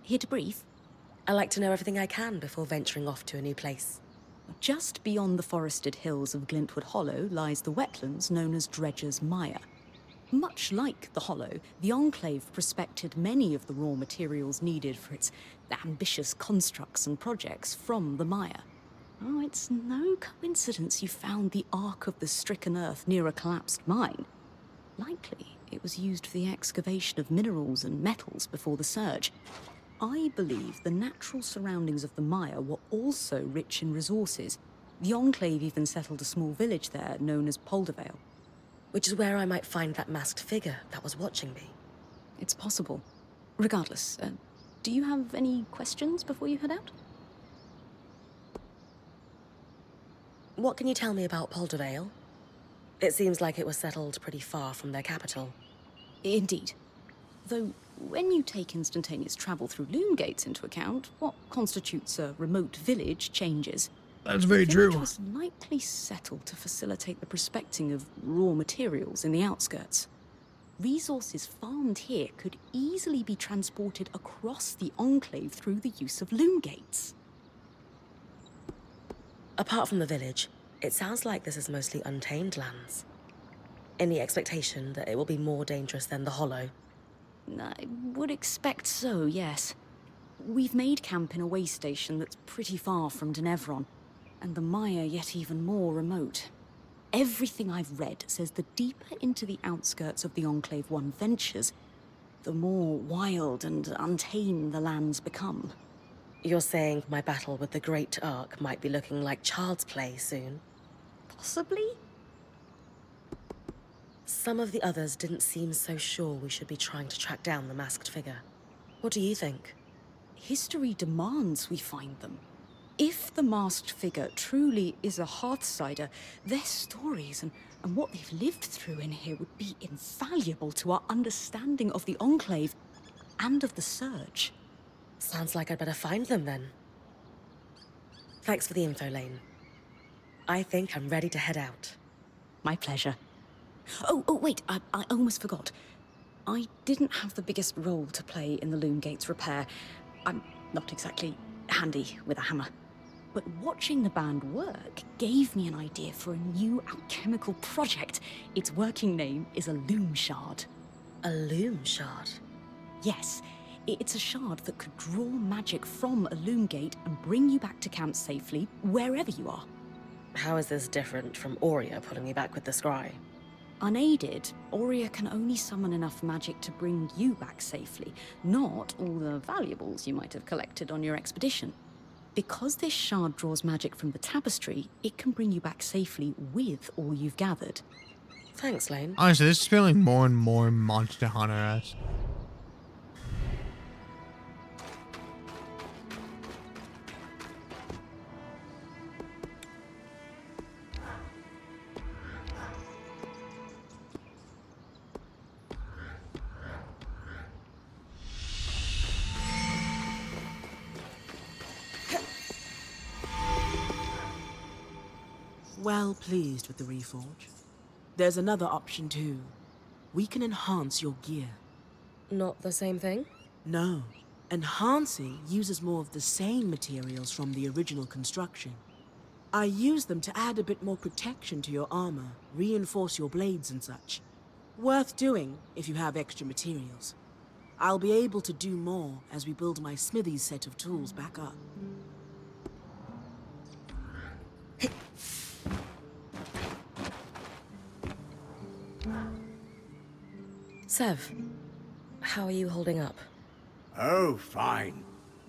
[SPEAKER 9] Here to brief.
[SPEAKER 2] I like to know everything I can before venturing off to a new place.
[SPEAKER 9] Just beyond the forested hills of Glintwood Hollow lies the wetlands known as Dredger's Mire. Much like the Hollow, the Enclave prospected many of the raw materials needed for its ambitious constructs and projects from the mire. Oh, it's no coincidence you found the Ark of the Stricken Earth near a collapsed mine. Likely, it was used for the excavation of minerals and metals before the surge. I believe the natural surroundings of the mire were also rich in resources. The Enclave even settled a small village there known as Poldervale.
[SPEAKER 2] Which is where I might find that masked figure that was watching me.
[SPEAKER 9] It's possible. Regardless, do you have any questions before you head out?
[SPEAKER 2] What can you tell me about Poldervale? It seems like it was settled pretty far from their capital.
[SPEAKER 9] Indeed. Though, when you take instantaneous travel through loom gates into account, what constitutes a remote village changes.
[SPEAKER 1] That's very
[SPEAKER 9] The village
[SPEAKER 1] true.
[SPEAKER 9] was likely settled to facilitate the prospecting of raw materials in the outskirts. Resources farmed here could easily be transported across the Enclave through the use of loom gates.
[SPEAKER 2] Apart from the village, it sounds like this is mostly untamed lands. In the expectation that it will be more dangerous than the Hollow.
[SPEAKER 9] I would expect so, yes. We've made camp in a way station that's pretty far from Denevron, and the Mire yet even more remote. Everything I've read says the deeper into the outskirts of the Enclave one ventures, the more wild and untamed the lands become.
[SPEAKER 2] You're saying my battle with the Great Ark might be looking like child's play soon?
[SPEAKER 9] Possibly?
[SPEAKER 2] Some of the others didn't seem so sure we should be trying to track down the masked figure. What do you think?
[SPEAKER 9] History demands we find them. If the masked figure truly is a Hearthsider, their stories and what they've lived through in here would be invaluable to our understanding of the Enclave and of the Surge.
[SPEAKER 2] Sounds like I'd better find them then. Thanks for the info, Lane. I think I'm ready to head out.
[SPEAKER 9] My pleasure. Oh, wait, I almost forgot. I didn't have the biggest role to play in the Loom Gates repair. I'm not exactly handy with a hammer. But watching the band work gave me an idea for a new alchemical project. Its working name is a loom shard.
[SPEAKER 2] A loom shard?
[SPEAKER 9] Yes, it's a shard that could draw magic from a loom gate and bring you back to camp safely, wherever you are.
[SPEAKER 2] How is this different from Aurea pulling me back with the scry?
[SPEAKER 9] Unaided, Aurea can only summon enough magic to bring you back safely, not all the valuables you might have collected on your expedition. Because this shard draws magic from the tapestry, it can bring you back safely with all you've gathered.
[SPEAKER 2] Thanks, Lane.
[SPEAKER 1] Honestly, this is feeling more and more Monster Hunter-esque.
[SPEAKER 7] Well pleased with the reforge. There's another option too. We can enhance your gear.
[SPEAKER 2] Not the same thing?
[SPEAKER 7] No. Enhancing uses more of the same materials from the original construction. I use them to add a bit more protection to your armor, reinforce your blades and such. Worth doing if you have extra materials. I'll be able to do more as we build my smithy's set of tools back up.
[SPEAKER 2] Sev, how are you holding up?
[SPEAKER 8] Oh, fine.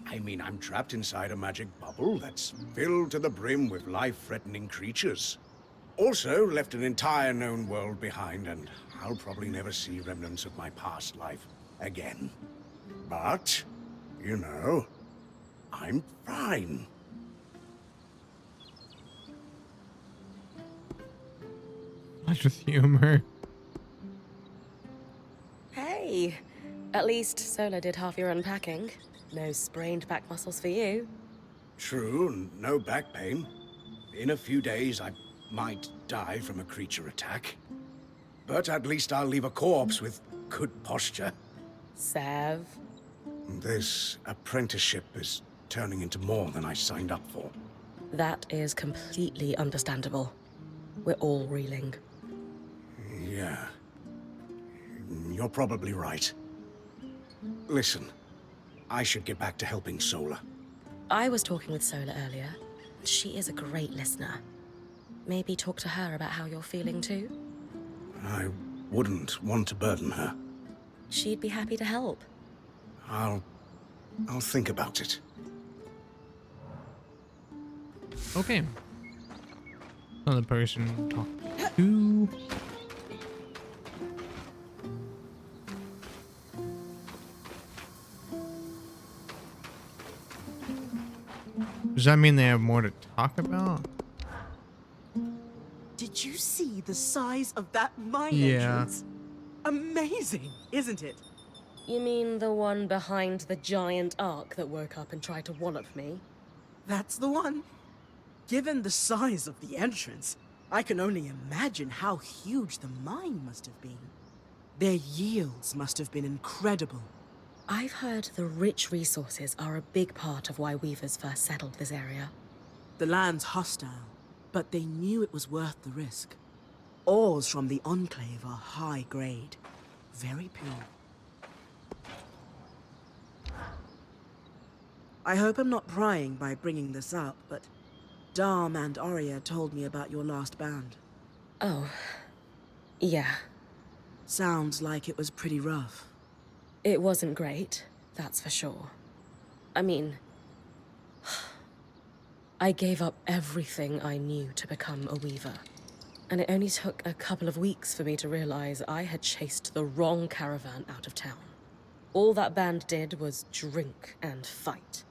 [SPEAKER 8] I mean, I'm trapped inside a magic bubble that's filled to the brim with life-threatening creatures. Also, left an entire known world behind, and I'll probably never see remnants of my past life again. But, you know, I'm fine.
[SPEAKER 1] Much with humor.
[SPEAKER 2] Hey, at least Sola did half your unpacking. No sprained back muscles for you.
[SPEAKER 8] True, no back pain. In a few days, I might die from a creature attack. But at least I'll leave a corpse with good posture.
[SPEAKER 2] Sev.
[SPEAKER 8] This apprenticeship is turning into more than I signed up for.
[SPEAKER 2] That is completely understandable. We're all reeling.
[SPEAKER 8] Yeah. You're probably right. Listen, I should get back to helping Sola.
[SPEAKER 2] I was talking with Sola earlier. She is a great listener. Maybe talk to her about how you're feeling too?
[SPEAKER 8] I wouldn't want to burden her.
[SPEAKER 2] She'd be happy to help.
[SPEAKER 8] I'll think about it.
[SPEAKER 1] Okay. Another person to talk to. Does that mean they have more to talk about?
[SPEAKER 7] Did you see the size of that mine
[SPEAKER 1] Yeah.
[SPEAKER 7] entrance? Amazing, isn't it?
[SPEAKER 2] You mean the one behind the giant ark that woke up and tried to wallop me?
[SPEAKER 7] That's the one.
[SPEAKER 10] Given the size of the entrance, I can only imagine how huge the mine must have been. Their yields must have been incredible.
[SPEAKER 2] I've heard the rich resources are a big part of why weavers first settled this area.
[SPEAKER 10] The land's hostile, but they knew it was worth the risk. Ores from the Enclave are high grade, very pure. I hope I'm not prying by bringing this up, but Dharm and Arya told me about your last band.
[SPEAKER 2] Oh, yeah.
[SPEAKER 10] Sounds like it was pretty rough.
[SPEAKER 2] It wasn't great, that's for sure. I mean, I gave up everything I knew to become a weaver. And it only took a couple of weeks for me to realize I had chased the wrong caravan out of town. All that band did was drink and fight.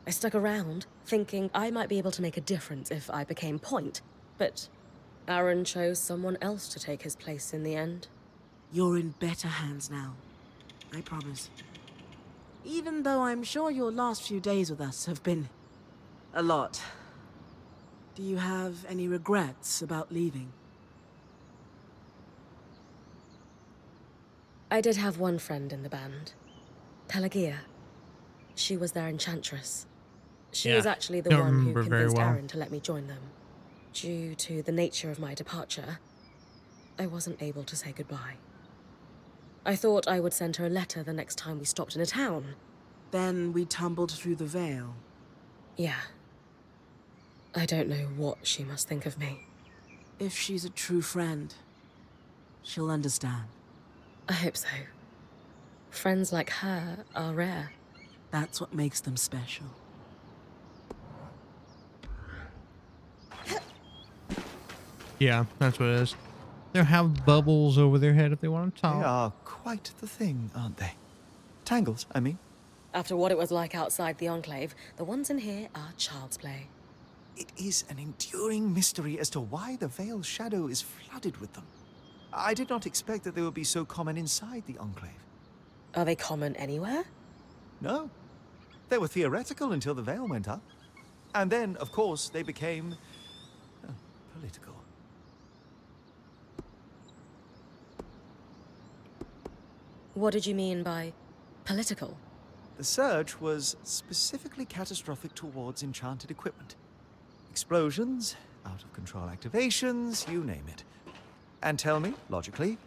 [SPEAKER 2] I stuck around, thinking I might be able to make a difference if I became point, but Aaron chose someone else to take his place in the end.
[SPEAKER 10] You're in better hands now. I promise. Even though I'm sure your last few days with us have been a lot. Do you have any regrets about leaving?
[SPEAKER 2] I did have one friend in the band, Pelagia. She was their enchantress. She was actually the
[SPEAKER 1] don't
[SPEAKER 2] one who
[SPEAKER 1] remember very
[SPEAKER 2] convinced
[SPEAKER 1] well.
[SPEAKER 2] Aaron to let me join them. Due to the nature of my departure, I wasn't able to say goodbye. I thought I would send her a letter the next time we stopped in a town.
[SPEAKER 10] Then we tumbled through the veil.
[SPEAKER 2] Yeah. I don't know what she must think of me.
[SPEAKER 10] If she's a true friend, she'll understand.
[SPEAKER 2] I hope so. Friends like her are rare.
[SPEAKER 10] That's what makes them special.
[SPEAKER 1] Yeah, that's what it is. They'll have bubbles over their head if they want to
[SPEAKER 3] They
[SPEAKER 1] talk.
[SPEAKER 3] are quite the thing, aren't they? Tangles, I mean.
[SPEAKER 2] After what it was like outside the Enclave, the ones in here are child's play.
[SPEAKER 3] It is an enduring mystery as to why the Veil's shadow is flooded with them. I did not expect that they would be so common inside the Enclave.
[SPEAKER 2] Are they common anywhere?
[SPEAKER 3] No. They were theoretical until the Veil went up. And then, of course, they became political.
[SPEAKER 2] What did you mean by political?
[SPEAKER 3] The surge was specifically catastrophic towards enchanted equipment. Explosions, out-of-control activations, you name it. And tell me, logically,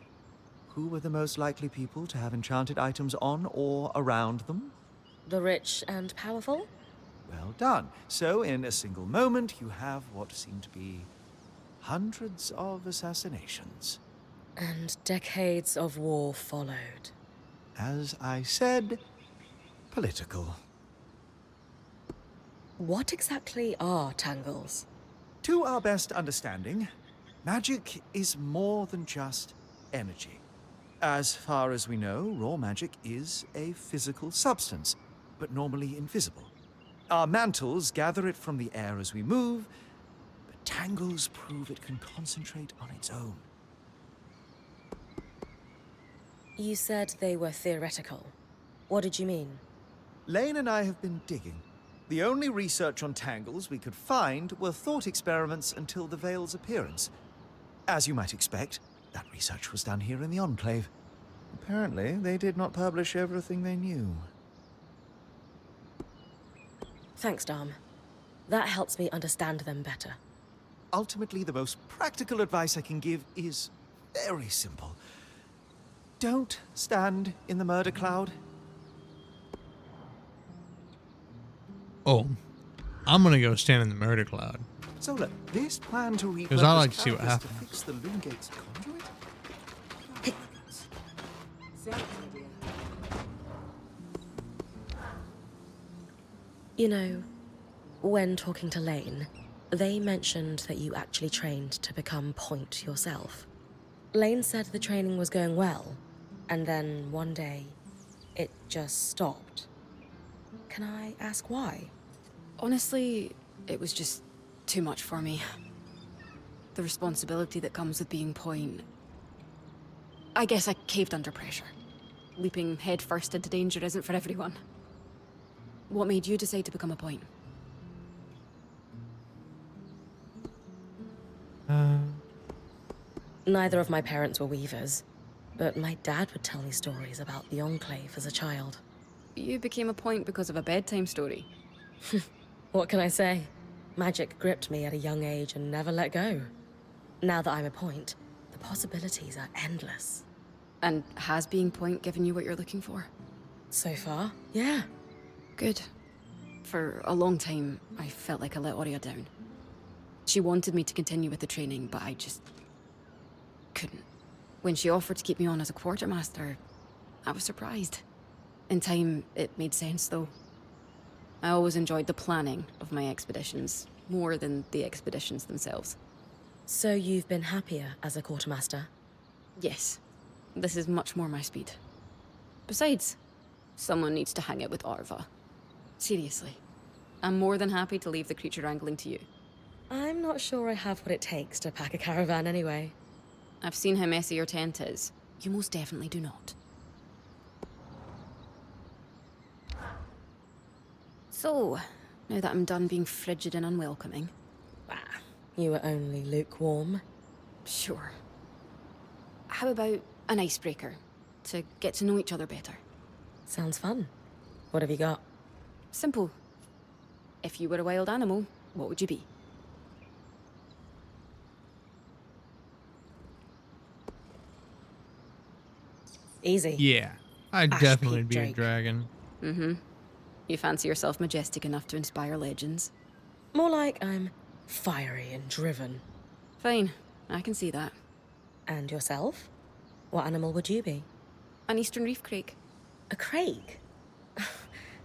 [SPEAKER 3] who were the most likely people to have enchanted items on or around them?
[SPEAKER 2] The rich and powerful?
[SPEAKER 3] Well done. So, in a single moment, you have what seem to be hundreds of assassinations.
[SPEAKER 2] And decades of war followed.
[SPEAKER 3] As I said, political.
[SPEAKER 2] What exactly are tangles?
[SPEAKER 3] To our best understanding, magic is more than just energy. As far as we know, raw magic is a physical substance, but normally invisible. Our mantles gather it from the air as we move, but tangles prove it can concentrate on its own.
[SPEAKER 2] You said they were theoretical. What did you mean?
[SPEAKER 3] Lane and I have been digging. The only research on tangles we could find were thought experiments until the Veil's appearance. As you might expect, that research was done here in the Enclave. Apparently, they did not publish everything they knew.
[SPEAKER 2] Thanks, Dharm. That helps me understand them better.
[SPEAKER 3] Ultimately, the most practical advice I can give is very simple. Don't stand in the murder cloud.
[SPEAKER 1] Oh, I'm gonna go stand in the murder cloud.
[SPEAKER 3] So look, this plan to repurpose
[SPEAKER 1] 'Cause I like to see what
[SPEAKER 3] cloud is
[SPEAKER 1] happens.
[SPEAKER 3] to fix the Loom Gate's conduit?
[SPEAKER 2] You know, when talking to Lane, they mentioned that you actually trained to become point yourself. Lane said the training was going well, and then one day, it just stopped. Can I ask why?
[SPEAKER 5] Honestly, it was just too much for me. The responsibility that comes with being point. I guess I caved under pressure. Leaping headfirst into danger isn't for everyone. What made you decide to become a point?
[SPEAKER 2] Neither of my parents were weavers, but my dad would tell me stories about the Enclave as a child.
[SPEAKER 5] You became a point because of a bedtime story.
[SPEAKER 2] What can I say? Magic gripped me at a young age and never let go. Now that I'm a point, the possibilities are endless.
[SPEAKER 5] And has being point given you what you're looking for?
[SPEAKER 2] So far, yeah.
[SPEAKER 5] Good. For a long time, I felt like I let Aurea down. She wanted me to continue with the training, but I just couldn't. When she offered to keep me on as a quartermaster, I was surprised. In time, it made sense, though. I always enjoyed the planning of my expeditions, more than the expeditions themselves.
[SPEAKER 2] So you've been happier as a quartermaster?
[SPEAKER 5] Yes. This is much more my speed. Besides, someone needs to hang out with Arva. Seriously. I'm more than happy to leave the creature wrangling to you.
[SPEAKER 2] I'm not sure I have what it takes to pack a caravan anyway.
[SPEAKER 5] I've seen how messy your tent is. You most definitely do not. So, now that I'm done being frigid and unwelcoming...
[SPEAKER 2] You were only lukewarm.
[SPEAKER 5] Sure. How about an icebreaker? To get to know each other better.
[SPEAKER 2] Sounds fun. What have you got?
[SPEAKER 5] Simple. If you were a wild animal, what would you be?
[SPEAKER 2] Easy.
[SPEAKER 1] Yeah, I'd
[SPEAKER 2] Ash
[SPEAKER 1] definitely
[SPEAKER 2] Peak
[SPEAKER 1] be a
[SPEAKER 2] Drake.
[SPEAKER 1] dragon.
[SPEAKER 5] Mm-hmm. You fancy yourself majestic enough to inspire legends?
[SPEAKER 2] More like I'm fiery and driven.
[SPEAKER 5] Fine. I can see that.
[SPEAKER 2] And yourself? What animal would you be?
[SPEAKER 5] An eastern reef crake.
[SPEAKER 2] A crake?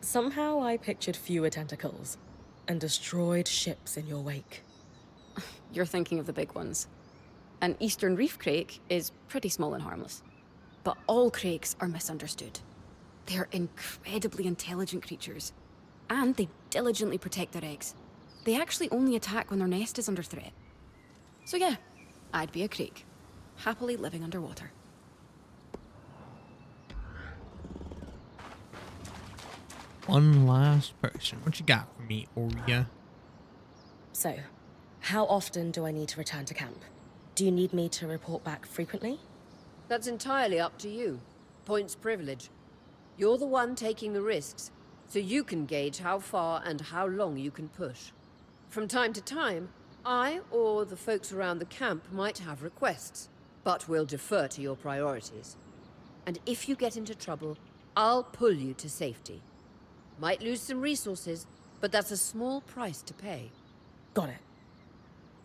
[SPEAKER 2] Somehow I pictured fewer tentacles and destroyed ships in your wake.
[SPEAKER 5] You're thinking of the big ones. An eastern reef crake is pretty small and harmless. But all crakes are misunderstood. They are incredibly intelligent creatures. And they diligently protect their eggs. They actually only attack when their nest is under threat. So yeah, I'd be a crake. Happily living underwater.
[SPEAKER 1] One last person. What you got for me, Aurea?
[SPEAKER 2] So, how often do I need to return to camp? Do you need me to report back frequently?
[SPEAKER 4] That's entirely up to you. Points privilege. You're the one taking the risks, so you can gauge how far and how long you can push. From time to time, I or the folks around the camp might have requests, but we'll defer to your priorities. And if you get into trouble, I'll pull you to safety. Might lose some resources, but that's a small price to pay.
[SPEAKER 2] Got it.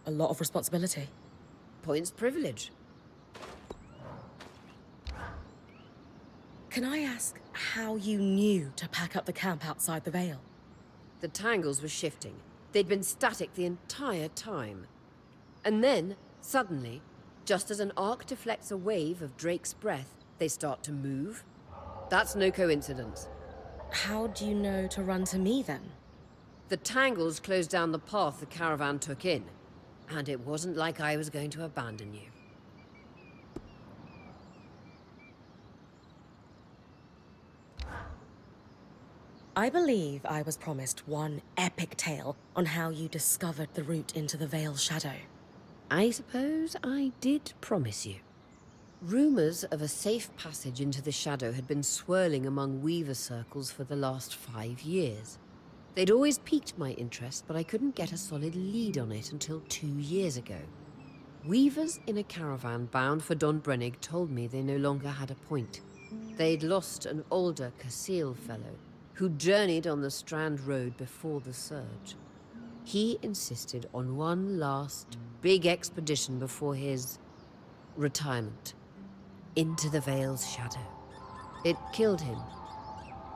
[SPEAKER 2] A lot of responsibility.
[SPEAKER 4] Points privilege.
[SPEAKER 2] Can I ask how you knew to pack up the camp outside the Vale?
[SPEAKER 4] The tangles were shifting. They'd been static the entire time. And then, suddenly, just as an arc deflects a wave of Drake's breath, they start to move. That's no coincidence.
[SPEAKER 2] How do you know to run to me then?
[SPEAKER 4] The tangles closed down the path the caravan took in. And it wasn't like I was going to abandon you.
[SPEAKER 2] I believe I was promised one epic tale on how you discovered the route into the Vale's shadow.
[SPEAKER 4] I suppose I did promise you. Rumors of a safe passage into the shadow had been swirling among Weaver circles for the last 5 years. They'd always piqued my interest, but I couldn't get a solid lead on it until 2 years ago. Weavers in a caravan bound for Don Brennig told me they no longer had a point. They'd lost an older Casil fellow who journeyed on the Strand Road before the surge. He insisted on one last big expedition before his retirement. Into the Vale's shadow. It killed him,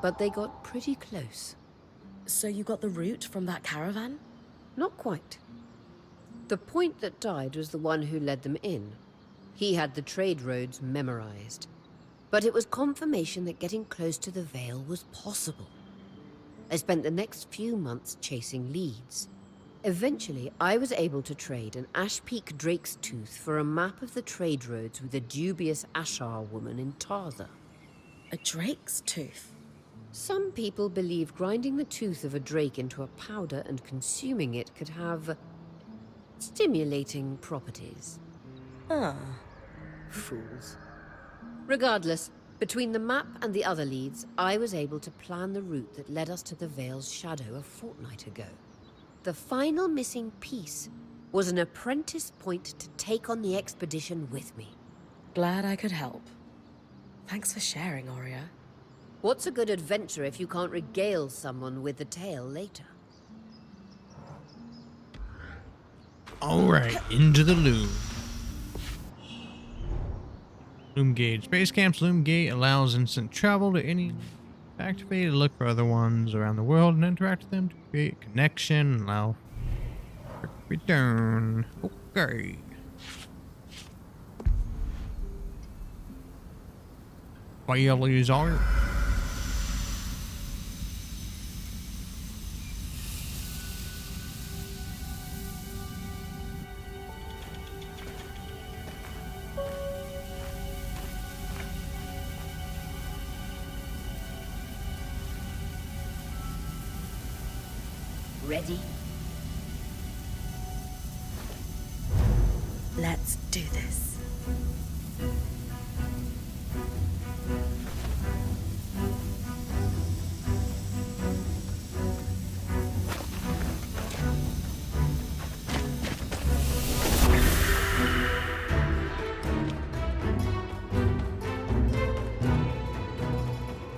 [SPEAKER 4] but they got pretty close.
[SPEAKER 2] So you got the route from that caravan?
[SPEAKER 4] Not quite. The point that died was the one who led them in. He had the trade roads memorized. But it was confirmation that getting close to the Vale was possible. I spent the next few months chasing leads. Eventually, I was able to trade an Ash Peak Drake's Tooth for a map of the trade roads with a dubious Ashar woman in Tarza.
[SPEAKER 2] A drake's tooth?
[SPEAKER 4] Some people believe grinding the tooth of a drake into a powder and consuming it could have stimulating properties.
[SPEAKER 2] Ah,
[SPEAKER 4] Fools. Regardless, between the map and the other leads, I was able to plan the route that led us to the Vale's shadow a fortnight ago. The final missing piece was an apprentice point to take on the expedition with me.
[SPEAKER 2] Glad I could help. Thanks for sharing, Aurea.
[SPEAKER 4] What's a good adventure if you can't regale someone with the tale later?
[SPEAKER 1] All right, into the loom. Loom gate. Space Camp's loom gate allows instant travel to any activated. Look for other ones around the world and interact with them to create a connection and allow return. Okay. Failures are.
[SPEAKER 4] Ready?
[SPEAKER 2] Let's do this.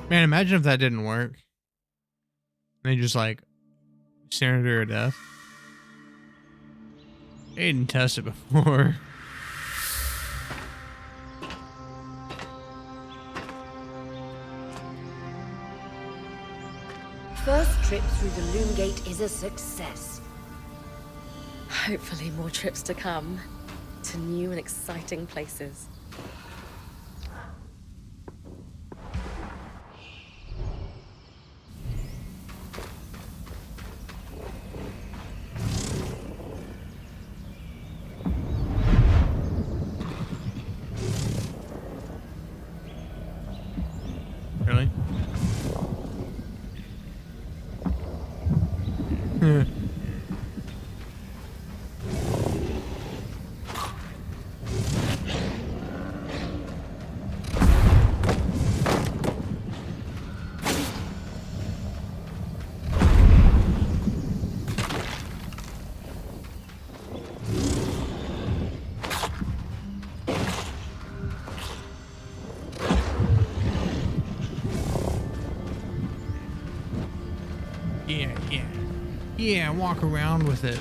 [SPEAKER 1] Man, imagine if that didn't work. They just like stared at her to death. They didn't test it before.
[SPEAKER 4] First trip through the loom gate is a success.
[SPEAKER 2] Hopefully more trips to come. To new and exciting places.
[SPEAKER 1] Really? Yeah, walk around with it.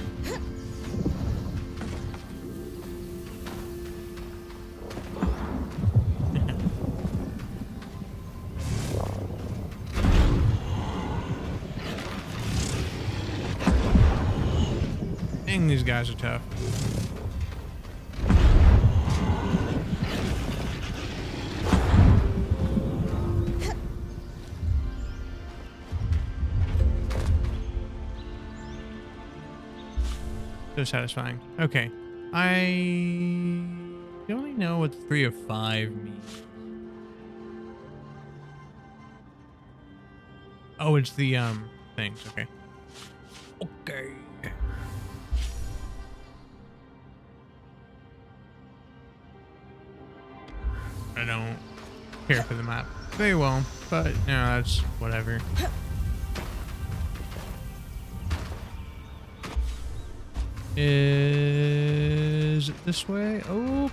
[SPEAKER 1] Dang, these guys are tough. So satisfying. Okay. I only know what 3 of 5 means. Oh, it's the things. Okay. Okay. I don't care for the map very well, but no, that's whatever. Is it this way? Oh.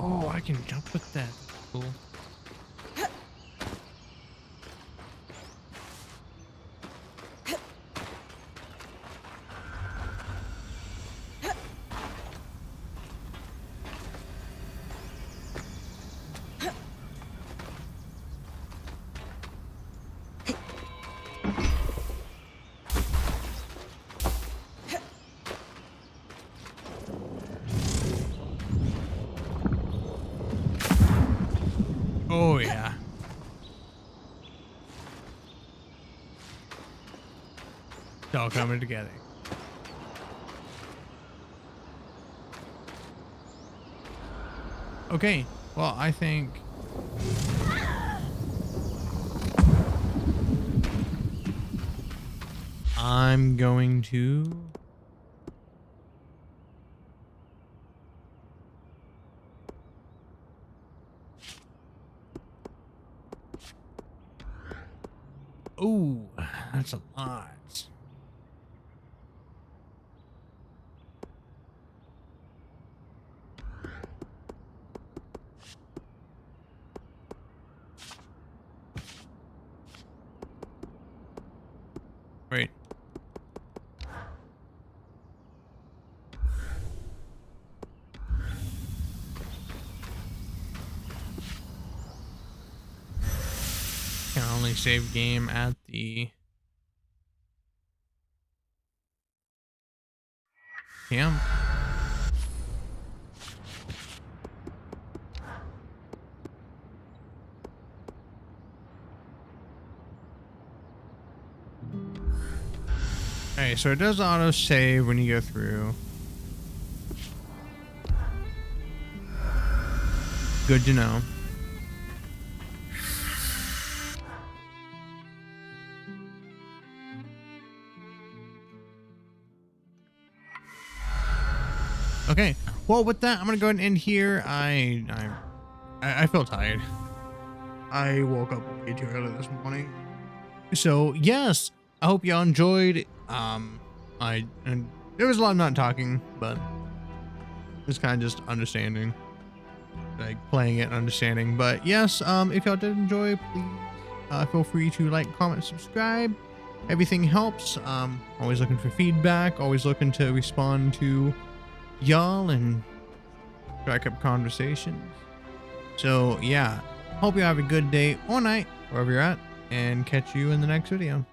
[SPEAKER 1] Oh, I can jump with that. Cool. Oh, yeah. It's all coming together. Okay, well, I think... I'm going to... Ooh, that's a lot. Wait. Can only save game at the camp. Okay, so it does auto save when you go through. Good to know. Okay, well, with that, I'm gonna go ahead and end here. I feel tired. I woke up way too early this morning. So yes, I hope y'all enjoyed. And there was a lot of not talking, but it's kind of just understanding, like playing it and understanding. But yes, if y'all did enjoy, please feel free to like, comment, subscribe. Everything helps. Always looking for feedback. Always looking to respond to y'all and strike up conversations. So yeah, hope you have a good day or night wherever you're at, and catch you in the next video.